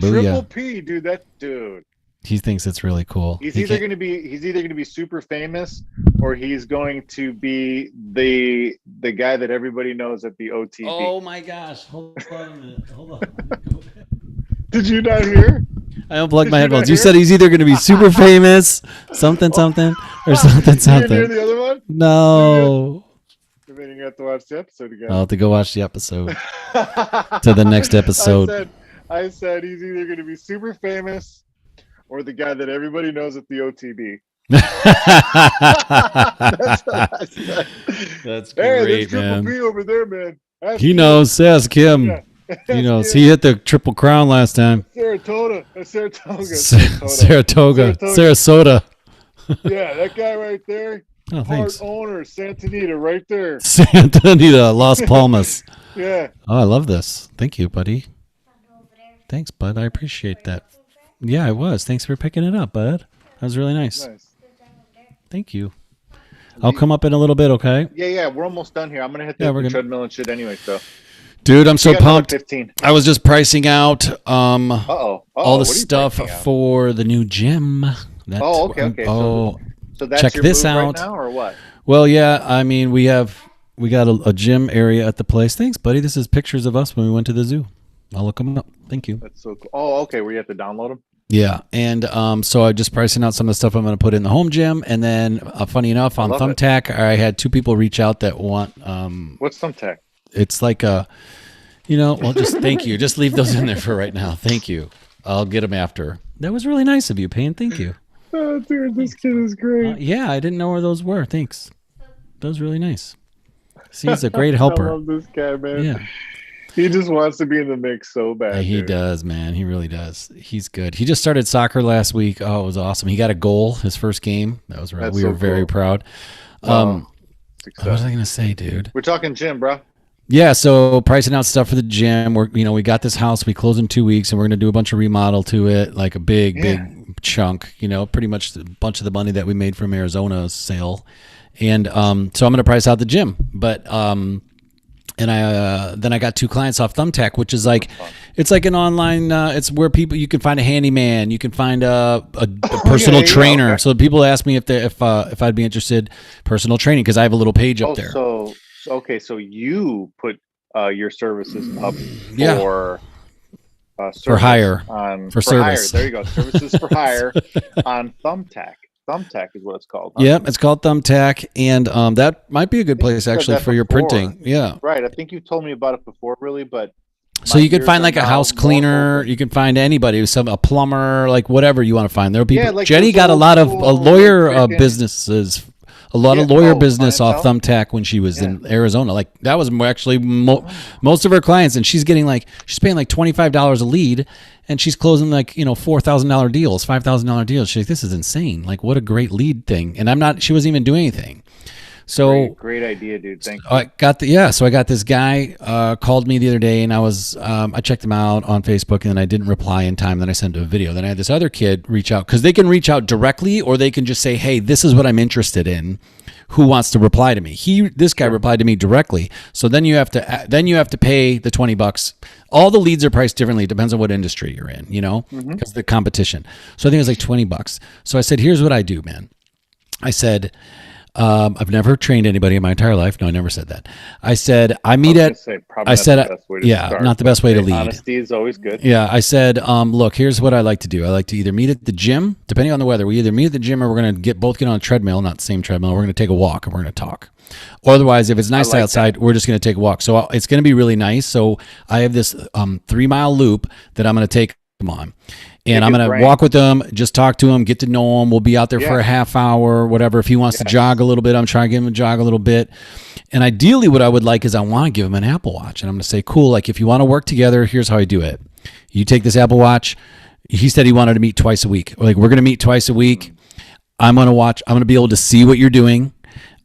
Triple P, dude. That dude. He thinks it's really cool. He's either going to be super famous, or he's going to be the guy that everybody knows at the OTB. Oh my gosh! Hold on a minute. Hold on. Did you not hear? I unplugged my headphones. You said he's either going to be super famous, something, or something. You hear the other one? No. Then you have to watch the episode again. I'll have to go watch the episode. To the next episode. I said he's either going to be super famous, or the guy that everybody knows at the OTB. That's what I said. That's great, there's Triple P over there, man. He knows. Ask him. Yeah. He knows. He hit the Triple Crown last time. Saratoga. Sarasota. Yeah, that guy right there. Oh, thanks. Owner, Santa Anita, right there. Santa Anita, Las Palmas. Yeah. Oh, I love this. Thank you, buddy. Thanks, bud. I appreciate that. Yeah, I was. Thanks for picking it up, bud. That was really nice. Thank you. I'll come up in a little bit, okay? Yeah. We're almost done here. I'm going to hit the treadmill and shit anyway, so. Dude, I'm so pumped. 15. I was just pricing out all the stuff for the new gym. Okay. Oh, so that's check your this move out right now, or what? Well, yeah. I mean, we have we got a gym area at the place. Thanks, buddy. This is pictures of us when we went to the zoo. I'll look them up. Thank you. That's so cool. Oh, okay. Where you have to download them? Yeah, and so I'm just pricing out some of the stuff I'm going to put in the home gym, and then funny enough, on Thumbtack, I had 2 people reach out that want. What's Thumbtack? It's like a, well, just thank you. Just leave those in there for right now. Thank you. I'll get them after. That was really nice of you, Payne. Thank you. Oh, dude, this kid is great. Yeah, I didn't know where those were. Thanks. That was really nice. See, he's a great helper. I love this guy, man. Yeah. He just wants to be in the mix so bad. Yeah, he does, man. He really does. He's good. He just started soccer last week. Oh, it was awesome. He got a goal his first game. That was right. We were very proud. What was I going to say, dude? We're talking gym, bro. Yeah, so pricing out stuff for the gym. We got this house. We close in 2 weeks, and we're going to do a bunch of remodel to it, like a big chunk. Pretty much a bunch of the money that we made from Arizona's sale, and so I'm going to price out the gym. But and then I got 2 clients off Thumbtack, which is like, it's like an online. It's where you can find a handyman, you can find a personal trainer. Okay. So people ask me if I'd be interested personal training because I have a little page up there. So you put your services up for hire for service. Hire. There you go. Services for hire on Thumbtack. Thumbtack is what it's called. Huh? Yep, it's called Thumbtack, and that might be a good place actually for your printing. Yeah, right. I think you told me about it before, really, but. So you can find like a house cleaner. You can find anybody, a plumber, like whatever you want to find. There are people. Yeah, like Jenny got a lot of lawyer businesses. A lot of lawyer business off Thumbtack when she was in Arizona. Like that was actually most of her clients, and she's paying like $25 a lead, and she's closing like $4,000 deals, $5,000 deals. She's like, this is insane. Like what a great lead thing. And she wasn't even doing anything. So great idea, dude. Thank you. So I got this guy called me the other day, and I checked him out on Facebook, and then I didn't reply in time. Then I sent him a video. Then I had this other kid reach out because they can reach out directly, or they can just say, "Hey, this is what I'm interested in. Who wants to reply to me?" This guy replied to me directly. So then you have to pay the $20. All the leads are priced differently. It depends on what industry you're in, because the competition. So I think it was like $20. So I said, "Here's what I do, man." I said. I've never trained anybody in my entire life. No, I never said that. I said, not the best way to lead. Honesty is always good. Yeah. I said, look, here's what I like to do. I like to either meet at the gym, depending on the weather. We either meet at the gym or we're going to both get on a treadmill, not the same treadmill. We're going to take a walk and we're going to talk. Or otherwise, if it's nice outside, we're just going to take a walk. So it's going to be really nice. So I have this 3-mile loop that I'm going to take them on. And I'm going to walk with them, just talk to him, get to know him. We'll be out there for a half hour, whatever. If he wants to jog a little bit, I'm trying to get him to jog a little bit. And ideally what I would like is I want to give him an Apple Watch. And I'm going to say, cool, like if you want to work together, here's how I do it. You take this Apple Watch. He said he wanted to meet twice a week. Like we're going to meet twice a week. I'm going to be able to see what you're doing.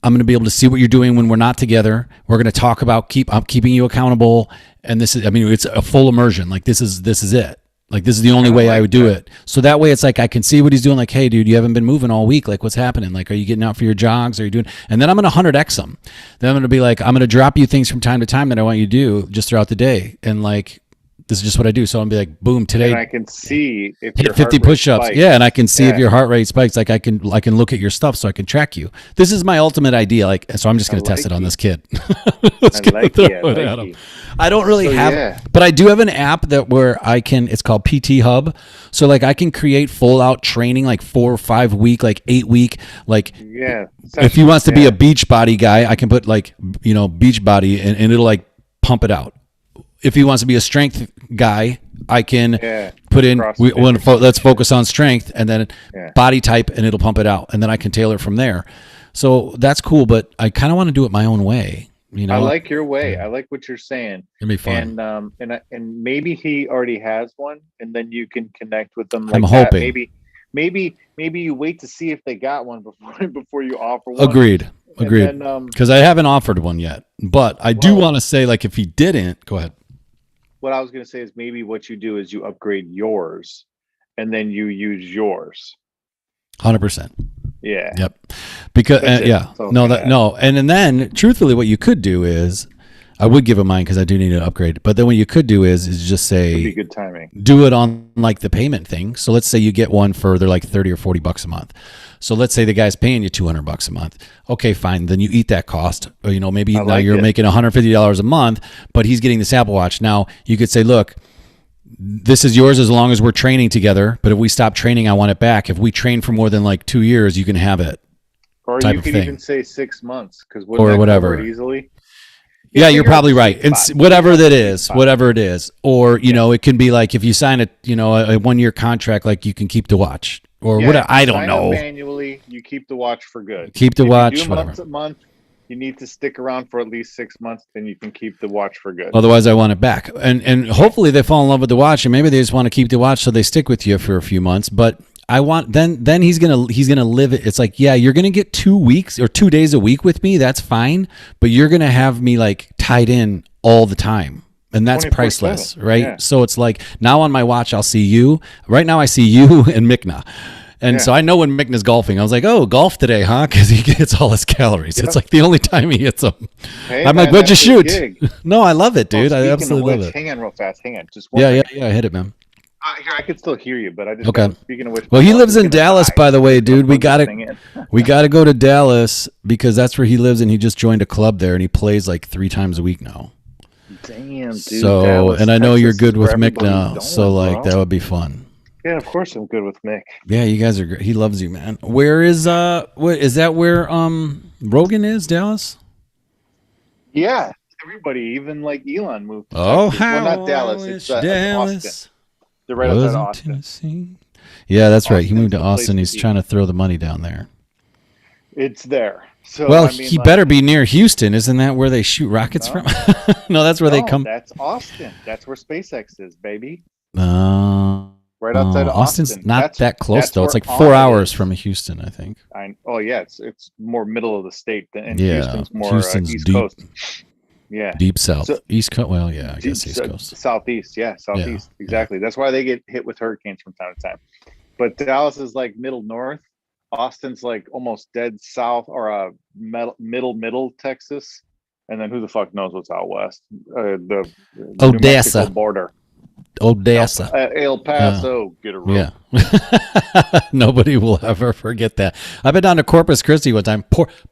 I'm going to be able to see what you're doing when we're not together. We're going to talk about I'm keeping you accountable. And it's a full immersion. Like this is it. Like this is the only way I would do it. So that way it's like I can see what he's doing. Like, hey, dude, you haven't been moving all week. Like what's happening? Like, are you getting out for your jogs? Are you doing? And then I'm going to 100X them. Then I'm going to be like, I'm going to drop you things from time to time that I want you to do just throughout the day. And like, this is just what I do. So I'm gonna be like, boom, today. And I can see if hit 50 push-ups. Yeah, and I can see if your heart rate spikes. Like I can look at your stuff so I can track you. This is my ultimate idea. Like, so I'm just gonna test it on this kid. I don't really but I do have an app where I can. It's called PT Hub. So like I can create full out training, like 4 or 5 week, like 8 week, like if he wants to be a beach body guy, I can put like beach body and it'll like pump it out. If he wants to be a strength guy, I can put in, let's focus on strength and then body type and it'll pump it out. And then I can tailor from there. So that's cool, but I kind of want to do it my own way. I like your way. I like what you're saying. It'd be fun. And maybe he already has one and then you can connect with them. Like I'm hoping. Maybe you wait to see if they got one before you offer one. Agreed. Because I haven't offered one yet, but I do want to say, like, if he didn't, go ahead. What I was going to say is maybe what you do is you upgrade yours and then you use yours. 100%. Yeah. Yep. Because And then truthfully what you could do is I would give him mine because I do need to upgrade. But then what you could do is just It'd be say good timing. do it on like the payment thing. So let's say you get one for they're like 30 or 40 bucks a month. So let's say the guy's paying you 200 bucks a month. Okay, fine. Then you eat that cost. Or, you know, maybe now like you're it. making $150 a month, but he's getting this Apple Watch. Now you could say, look, this is yours as long as we're training together. But if we stop training, I want it back. If we train for more than like 2 years, you can have it. Or type you of could thing. even say 6 months because Or whatever. easily. Yeah, you're figure out probably the right. sweet And spot. whatever Figure out that the sweet is, spot. whatever it is, or you know, it can be like if you sign a 1 year contract, like you can keep the watch or Yeah, whatever. if you I don't sign up know. manually, you keep the watch for good. Keep the If watch, you do whatever. month to month, you need to stick around for at least 6 months, then you can keep the watch for good. Otherwise, I want it back. And hopefully they fall in love with the watch, and maybe they just want to keep the watch so they stick with you for a few months. But I want then he's gonna live it. It's like, yeah, you're gonna get 2 weeks or 2 days a week with me. That's fine, but you're gonna have me like tied in all the time. And that's 24/7, priceless, right? yeah. So it's like now on my watch, I'll see you. Right now, I see you and Mikna. And Yeah. so I know when Mikna's golfing, I was like, oh, golf today, huh? Because he gets all his calories. It's Yeah. like the only time he hits them. Hey, I'm man, like, what'd you that's his shoot? gig. No, I love it, dude. Oh, I speaking of absolutely love which, it. hang on real fast. Hang on. Just one Yeah, second. yeah. Hit it, man. Here, I could still hear you, but I just Okay. speaking of which. Well, my he boss lives is in gonna Dallas, die. by the way, dude. We Plug gotta this thing in. we gotta go to Dallas because that's where he lives, and he just joined a club there, and he plays like 3 times a week now. Damn, dude. So, Dallas, and I know you're Texas good is with where Mick now, everybody's so going, like bro. that would be fun. Yeah, of course I'm good with Mick. Yeah, you guys are great. He loves you, man. Where is what is that? Where Rogan is? Dallas? Yeah, everybody, even like Elon moved. To Oh, Texas. Well, how not Dallas. I It's wish Dallas Austin. They're right outside was of in Austin. Tennessee. Yeah, that's right. He Austin's moved to the place Austin. to He's be. trying to throw the money down there. It's there. So Well, I mean, he like, better be near Houston. Isn't that where they shoot rockets No. from? No, that's where they no, come. That's Austin. That's where SpaceX is, baby. Uh, Right outside of Austin's Austin. not That's- that close that's though. It's where like 4 Arnold hours is. from Houston, I think. Oh yeah, it's more middle of the state than and Yeah, Houston's more Houston's East deep. Coast. Yeah. Deep South, So- East Coast. Well, yeah, I Deep guess East Coast. Southeast, yeah, Southeast, Yeah, exactly. That's why they get hit with hurricanes from time to time. But Dallas is like middle north. Austin's like almost dead south or middle Texas. And then who the fuck knows what's out west? The New Odessa. Mexico border. Odessa. El Paso, get a room. Yeah. Nobody will ever forget that. I've been down to Corpus Christi one time.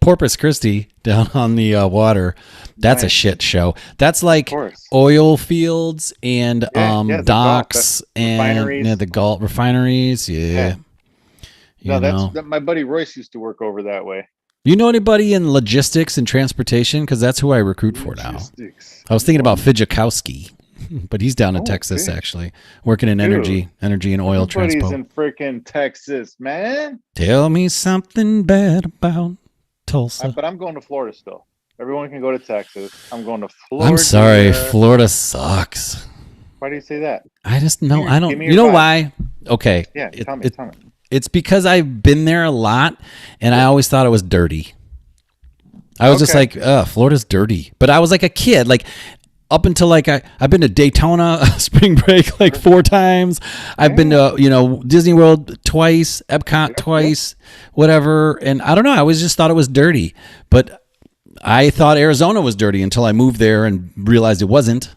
Corpus Christi down on the water. That's a Nice. shit show. That's like Of course. oil fields and Yeah, the docks Gulf, and refineries. yeah, the Gulf refineries. Yeah. Yeah. You know. That's my buddy Royce used to work over that way. You know anybody in logistics and transportation? Because that's who I recruit for now. Logistics. I was thinking about Fijakowski, but he's down in Oh, Texas okay. actually, working in Dude. energy and oil Everybody's transport. in freaking Texas, man. Tell me something bad about Tulsa. But I'm going to Florida still. Everyone can go to Texas. I'm going to Florida. I'm sorry, Florida sucks. Why do you say that? I just know. Here, I don't. give me You your know vibe. why? Okay. Yeah, It- tell me. it- Tell me. It's because I've been there a lot, and I always thought it was dirty. I was just Okay. like, ugh, Florida's dirty. But I was like a kid, like up until like I've been to Daytona spring break like 4 times. I've been to Disney World twice, Epcot twice, whatever. And I don't know. I always just thought it was dirty, but I thought Arizona was dirty until I moved there and realized it wasn't.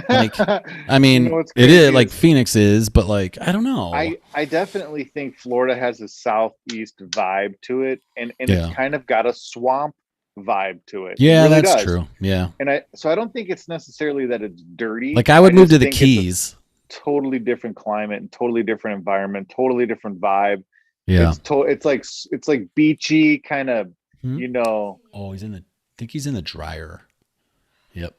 Like, I mean, You know what's it crazy is like is- Phoenix is, but like I don't know. I definitely think Florida has a southeast vibe to it, and Yeah. it's kind of got a swamp vibe to it. Yeah, it really that's does. true. Yeah. And I don't think it's necessarily that it's dirty. Like I would move just to the think it's a Keys. totally different climate, and totally different environment, totally different vibe. Yeah. It's like beachy kind of, Hmm? you know. Oh, I think he's in the dryer. Yep.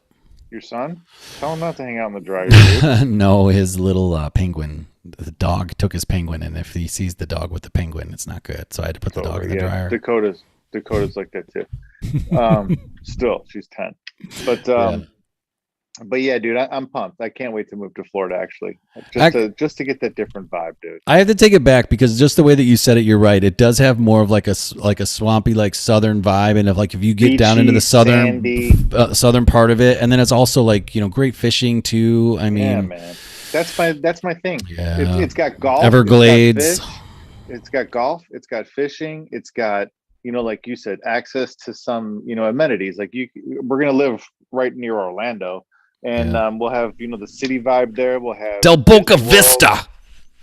Your son? Tell him not to hang out in the dryer, dude. No, his little penguin. The dog took his penguin, and if he sees the dog with the penguin, it's not good. So I had to put the dog in the dryer. Dakota's like that too. Still, she's 10. But yeah, dude, I'm pumped. I can't wait to move to Florida. Actually, just to get that different vibe, dude. I have to take it back because just the way that you said it, you're right. It does have more of like a swampy, like southern vibe, and if you get down into the Beachy, sandy. southern part of it, and then it's also like great fishing too. I mean, Yeah, man, that's my thing. Yeah. It's got golf, Everglades. It's got golf. It's got fishing. It's got like you said, access to some amenities. Like we're gonna live right near Orlando, and Yeah. we'll have the city vibe there. We'll have Del Boca Disney World. Vista.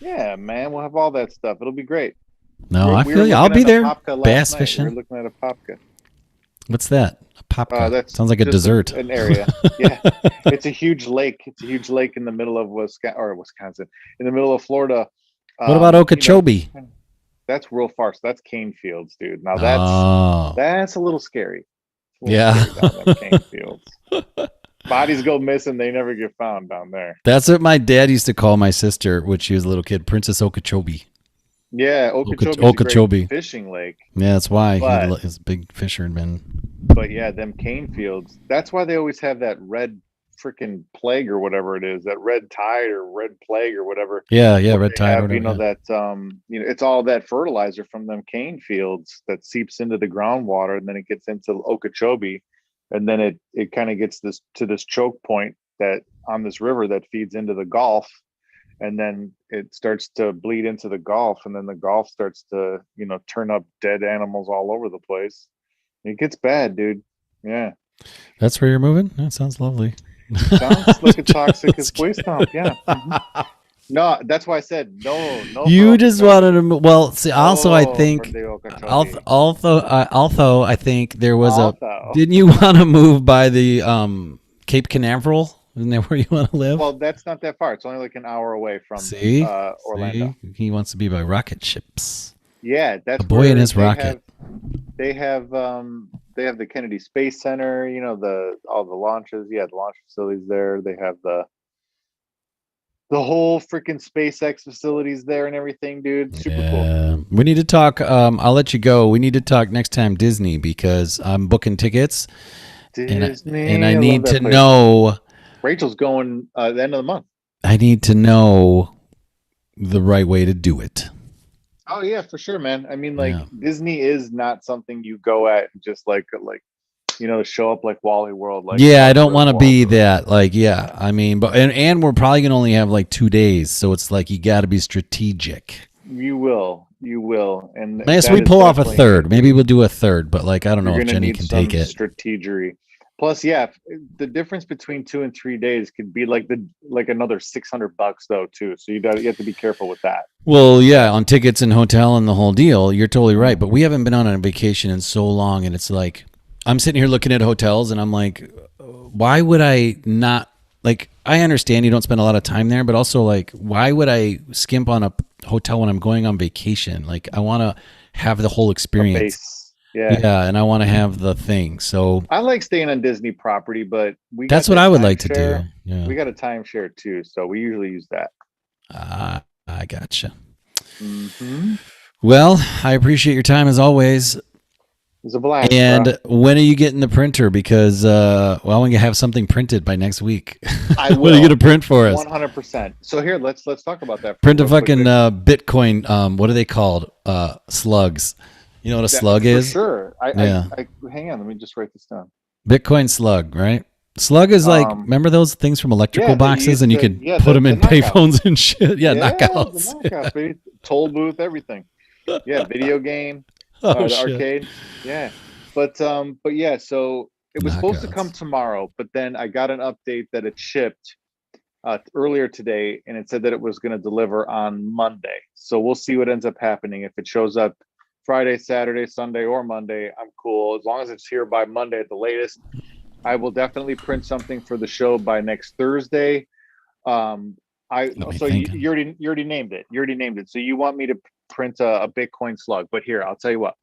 Yeah, man, we'll have all that stuff. It'll be great. No, I We feel were you. I'll looking be at a there. Popka last Bass night. We fishing. were looking at a Popka. What's that? A popka. That's Sounds like a just dessert. an area. Yeah, it's a huge lake. It's a huge lake in the middle of Wisconsin, in the middle of Florida. What about Okeechobee? That's real far. So that's cane fields, dude. Now Oh. that's a little scary. Yeah. Down them cane fields. Bodies go missing; they never get found down there. That's what my dad used to call my sister when she was a little kid, Princess Okeechobee. Yeah, Okeechobee's Okeechobee. a great fishing lake. Yeah, that's why But- he's a big fisherman. But yeah, them cane fields. That's why they always have that red freaking plague or whatever it is, that red tide or red plague or whatever. Yeah, yeah, Where red they tide. have, Whatever, yeah. that it's all that fertilizer from them cane fields that seeps into the groundwater, and then it gets into Okeechobee, and then it kind of gets to this choke point that on this river that feeds into the Gulf, and then it starts to bleed into the Gulf, and then the Gulf starts to turn up dead animals all over the place. It gets bad, dude. Yeah, That's where you're moving? That sounds lovely. sounds like a toxic as waste dump. Yeah. Mhm. No, that's why I said no. You just wanted to well, see, also I No think for the Okeechobee. although I think there was Also. didn't you want to move by the Cape Canaveral? Isn't that where you want to live? Well, that's not that far. It's only like an hour away from See? Orlando. See? He wants to be by rocket ships. Yeah, that's A boy where and his they rocket. They have the Kennedy Space Center. All the launches. Yeah, the launch facilities there. They have the whole freaking SpaceX facilities there and everything, dude. Super cool. We need to talk. I'll let you go. We need to talk next time Disney because I'm booking tickets Disney, and I love need that to place. know. Rachel's going at the end of the month. I need to know the right way to do it. Oh yeah, for sure, man. I mean, like Yeah. Disney is not something you go at just like show up like Wally World. Like Yeah, I don't want to Walt be Disney. that. Like, yeah, I mean, but and we're probably gonna only have like 2 days, so it's like you got to be strategic. You will, and Unless that we is pull off a definitely- third, maybe we'll do a third. But like, I don't know You're if gonna Jenny need can some take it. strategery. Plus, yeah, the difference between 2 and 3 days could be like another $600 though too. So you have to be careful with that. Well, yeah, on tickets and hotel and the whole deal. You're totally right. But we haven't been on a vacation in so long, and it's like I'm sitting here looking at hotels, and I'm like, why would I not? Like, I understand you don't spend a lot of time there, but also like, why would I skimp on a hotel when I'm going on vacation? Like, I want to have the whole experience. Base. Yeah. Yeah, and I want to have the thing. So I like staying on Disney property, but that's what I would like to do. Yeah, We got a timeshare too, so we usually use that. I gotcha. Mm-hmm. Well, I appreciate your time as always. It's a blast. And bro. when are you getting the printer? Because I want to have something printed by next week. I What are will. you gonna print for us? 100%. So here, let's talk about that. Print a real fucking quick. Bitcoin. What are they called? Slugs. You know what a slug For is? Sure. Yeah. I hang on. Let me just write this down. Bitcoin slug, right? Slug is like, remember those things from electrical yeah, that you boxes, and you used could to- yeah, put the- them in the knockouts. payphones and shit. Yeah, knockouts. The knockouts, baby. Toll booth, everything. Yeah, video game, Oh the shit. arcade. Yeah, but yeah. So it was supposed to Knockouts. come tomorrow, but then I got an update that it shipped earlier today, and it said that it was going to deliver on Monday. So we'll see what ends up happening. If it shows up Friday, Saturday, Sunday, or Monday, I'm cool as long as it's here by Monday at the latest. I will definitely print something for the show by next Thursday. me So thinking. you already named it. You already named it. So you want me to print a Bitcoin slug? But here, I'll tell you what.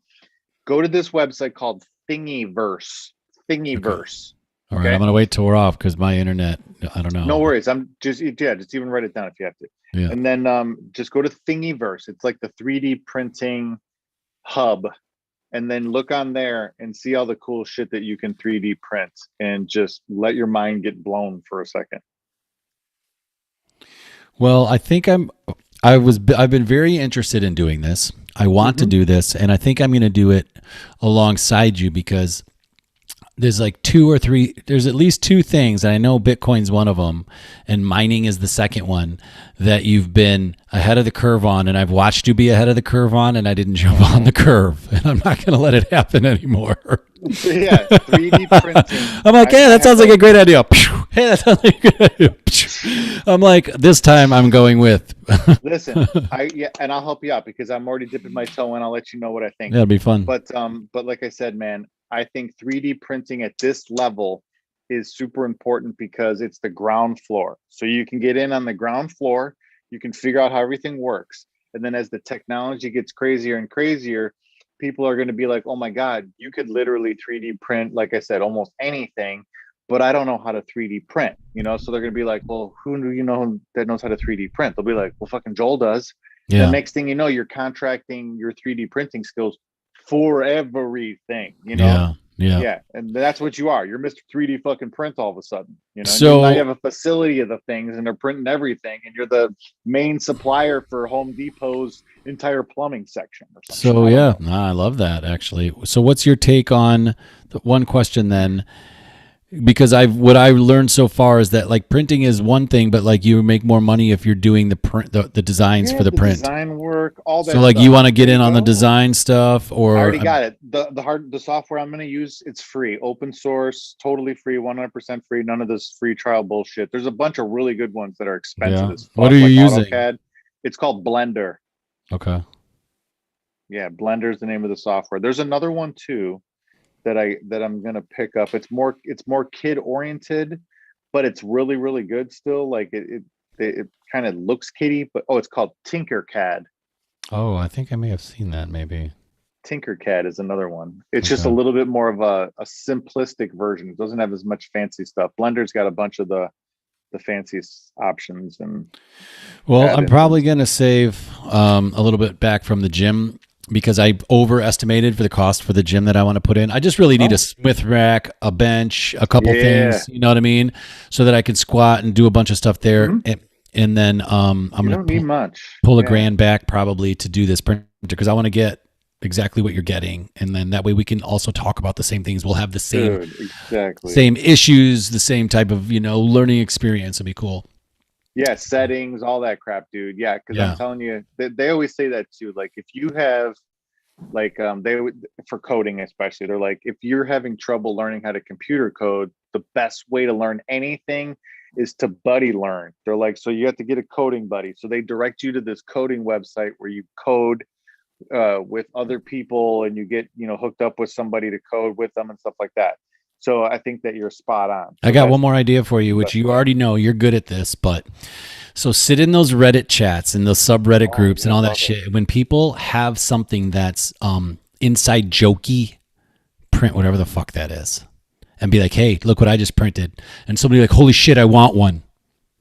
Go to this website called Thingiverse. Thingiverse. All right, Okay. I'm gonna wait till we're off because my internet. I don't know. No worries. I'm just even write it down if you have to. Yeah. And then just go to Thingiverse. It's like the 3D printing hub. And then look on there and see all the cool shit that you can 3D print, and just let your mind get blown for a second. Well, I think I've been very interested in doing this. I want to do this, and I think I'm going to do it alongside you because there's like two or three, there's at least two things, and I know Bitcoin's one of them and mining is the second one, that you've been ahead of the curve on, and I've watched you be ahead of the curve on, and I didn't jump on the curve, and I'm not going to let it happen anymore. Yeah, 3D printing. I'm like, hey, that sounds like a great idea. Hey, that sounds like a good idea. I'm like, this time I'm going with. Listen, and I'll help you out because I'm already dipping my toe in. I'll let you know what I think. That'll be fun. But like I said, man, I think 3D printing at this level is super important because it's the ground floor. So you can get in on the ground floor, you can figure out how everything works. And then as the technology gets crazier and crazier, people are going to be like, oh my God, you could literally 3D print, like I said, almost anything, but I don't know how to 3D print, So they're going to be like, well, who do you know that knows how to 3D print? They'll be like, well, fucking Joel does. Yeah. The next thing you know, you're contracting your 3D printing skills for everything, Yeah. And that's what you are. You're Mr. 3D fucking print all of a sudden, So now you have a facility of the things and they're printing everything. And you're the main supplier for Home Depot's entire plumbing section or something. So yeah, I love that actually. So what's your take on the one question then? Because what I learned so far is that like printing is one thing, but like you make more money if you're doing the print, the designs for the print, design work, all that. So like you want to get in on the design stuff, or I already got it. The software I'm going to use, it's free, open source, totally free, 100% free. None of this free trial bullshit. There's a bunch of really good ones that are expensive. Yeah. What are you using? AutoCAD. It's called Blender. Okay. Yeah, Blender is the name of the software. There's another one too that I'm gonna pick up. It's more kid oriented, but it's really, really good still. Like it kind of looks kiddie, but it's called Tinkercad. Oh, I think I may have seen that maybe. Tinkercad is another one. It's just a little bit more of a simplistic version. It doesn't have as much fancy stuff. Blender's got a bunch of the fanciest options. And I'm probably gonna save a little bit back from the gym, because I overestimated for the cost for the gym that I want to put in. I just really need a Smith rack, a bench, a couple things, you know what I mean? So that I can squat and do a bunch of stuff there. Mm-hmm. And then I'm going to pull $1,000 back probably to do this printer, because I want to get exactly what you're getting. And then that way we can also talk about the same things. We'll have the same issues, the same type of, learning experience. It'd be cool. Yeah, settings, all that crap, dude. Yeah, because I'm telling you, they always say that too. Like if you have, like for coding especially, they're like, if you're having trouble learning how to computer code, the best way to learn anything is to buddy learn. They're like, so you have to get a coding buddy. So they direct you to this coding website where you code with other people, and you get hooked up with somebody to code with them and stuff like that. So I think that you're spot on. I got one more idea for you, which you already know you're good at this, but so sit in those Reddit chats and those subreddit groups and all that shit. When people have something that's inside jokey, print whatever the fuck that is and be like, hey, look what I just printed. And somebody like, holy shit, I want one.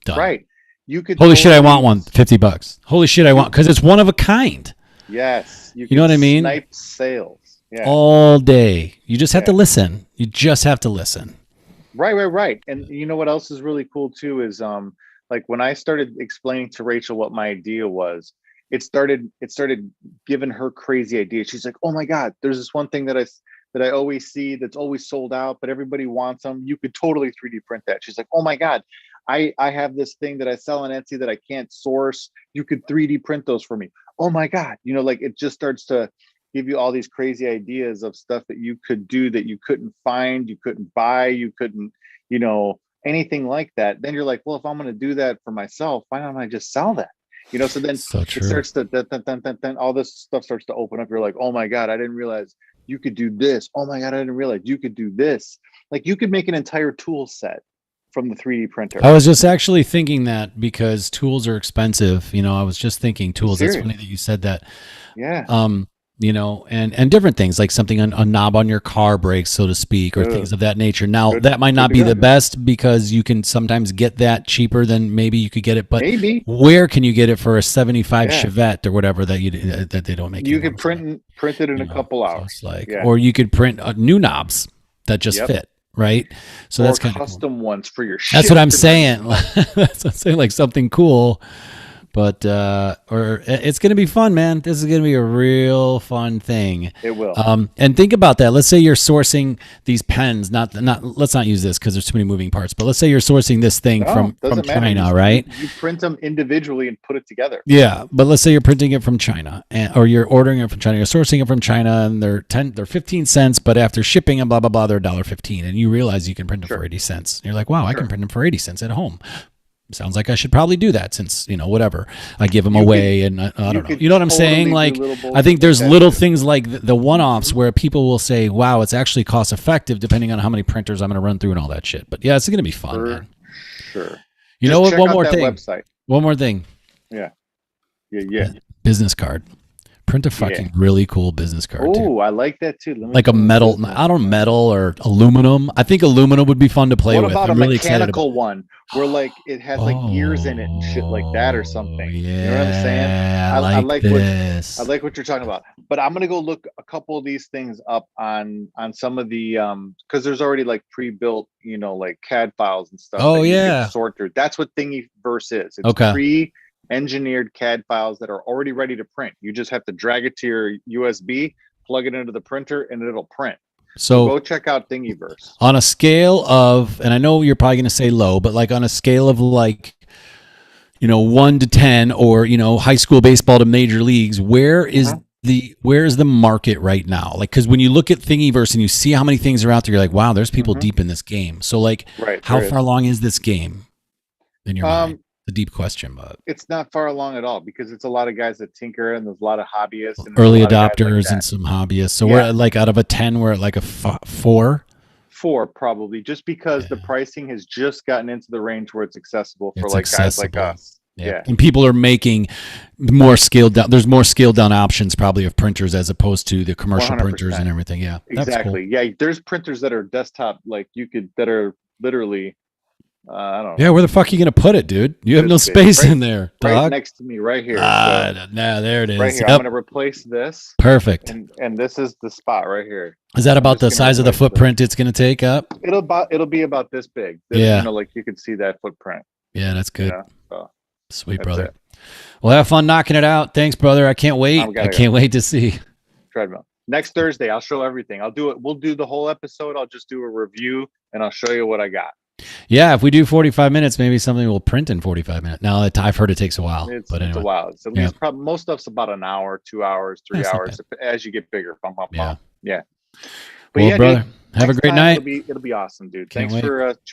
Done. Right. You could. Holy shit, I want one. $50. Holy shit, I want, because it's one of a kind. Yes. You know what I mean? Snipe sales. Yeah. All day. You just have to listen. You just have to listen. Right. And you know what else is really cool too is like when I started explaining to Rachel what my idea was, it started giving her crazy ideas. She's like, oh my God, there's this one thing that I always see that's always sold out, but everybody wants them. You could totally 3D print that. She's like, oh my God, I have this thing that I sell on Etsy that I can't source. You could 3D print those for me. Oh my God. Like it just starts to give you all these crazy ideas of stuff that you could do that you couldn't find, you couldn't buy, you couldn't, anything like that. Then you're like, well, if I'm going to do that for myself, why don't I just sell that? So then it starts to, then all this stuff starts to open up. You're like, oh my God, I didn't realize you could do this. Oh my God, I didn't realize you could do this. Like you could make an entire tool set from the 3D printer. I was just actually thinking that because tools are expensive. I was just thinking tools. That's funny that you said that. Yeah. And different things like something a knob on your car brakes, so to speak, or things of that nature. Now that might not be the best because you can sometimes get that cheaper than maybe you could get it. But where can you get it for a 75 Chevette or whatever that they don't make? You can print it in a couple hours. So or you could print new knobs that just fit. Right. So that's kind of custom ones for your shit. That's what I'm saying. That's what I'm saying. Like something cool. but or it's going to be fun, man. This is going to be a real fun thing. It will. And think about that. Let's say you're sourcing these pens. Not. Let's not use this because there's too many moving parts. But let's say you're sourcing this thing from China, right? You print them individually and put it together. Yeah, but let's say you're printing it from China, or you're ordering it from China. You're sourcing it from China, and they're 15 cents, but after shipping and blah blah blah, they're $1.15, and you realize you can print them for 80 cents. And you're like, wow, I can print them for 80 cents at home. Sounds like I should probably do that since, whatever. I give them away and I don't know. You know what I'm saying? Like, I think there's little things like the one-offs where people will say, wow, it's actually cost effective depending on how many printers I'm going to run through and all that shit. But yeah, it's going to be fun, man. Sure. You know what? One more thing. Website. One more thing. Yeah. Business card. Print a fucking really cool business card. Oh, I like that too. Like a metal, metal or aluminum. I think aluminum would be fun to play with. What about I'm a really mechanical one where like it has like gears in it and shit like that or something? Yeah, you know what I'm saying? I like this. I like what you're talking about. But I'm gonna go look a couple of these things up on some of the because there's already like pre-built, like CAD files and stuff. Oh that you yeah. can sort through. That's what Thingiverse is. It's pre-engineered CAD files that are already ready to print. You just have to drag it to your USB, plug it into the printer, and it'll print. So go check out Thingiverse. On a scale of, and I know you're probably going to say low, but like on a scale of like, 1 to 10 or, high school baseball to major leagues, where is the market right now? Like, because when you look at Thingiverse and you see how many things are out there, you're like, wow, there's people deep in this game. So like, how far along is this game in your mind? A deep question, but it's not far along at all because it's a lot of guys that tinker and there's a lot of hobbyists and early adopters and some hobbyists. So we're like out of a 10, we're at like a 4. 4 probably, just because the pricing has just gotten into the range where it's accessible for guys like us. Yeah. And people are making more scaled down. There's more scaled down options probably of printers as opposed to the commercial 100%. Printers and everything. Yeah, exactly. Cool. Yeah, there's printers that are desktop, that are literally. I don't know. Yeah, where the fuck are you gonna put it, dude? You have no space in there, dog. Right next to me, right here. There it is. Right here. Yep. I'm gonna replace this. Perfect. And this is the spot right here. Is that about the size of the footprint it's gonna take up? It'll be about this big. Like you can see that footprint. Yeah, that's good. Sweet, brother. Well, have fun knocking it out. Thanks, brother. I can't wait. I can't wait to see. Treadmill. Next Thursday, I'll show everything. I'll do it. We'll do the whole episode. I'll just do a review and I'll show you what I got. Yeah, if we do 45 minutes, maybe something will print in 45 minutes. Now, I've heard it takes a while. It's a while. It's at least probably most stuff's about an hour, 2 hours, 3 hours as you get bigger. Yeah. But brother, dude, have a great night. It'll be awesome, dude. Thanks for chatting.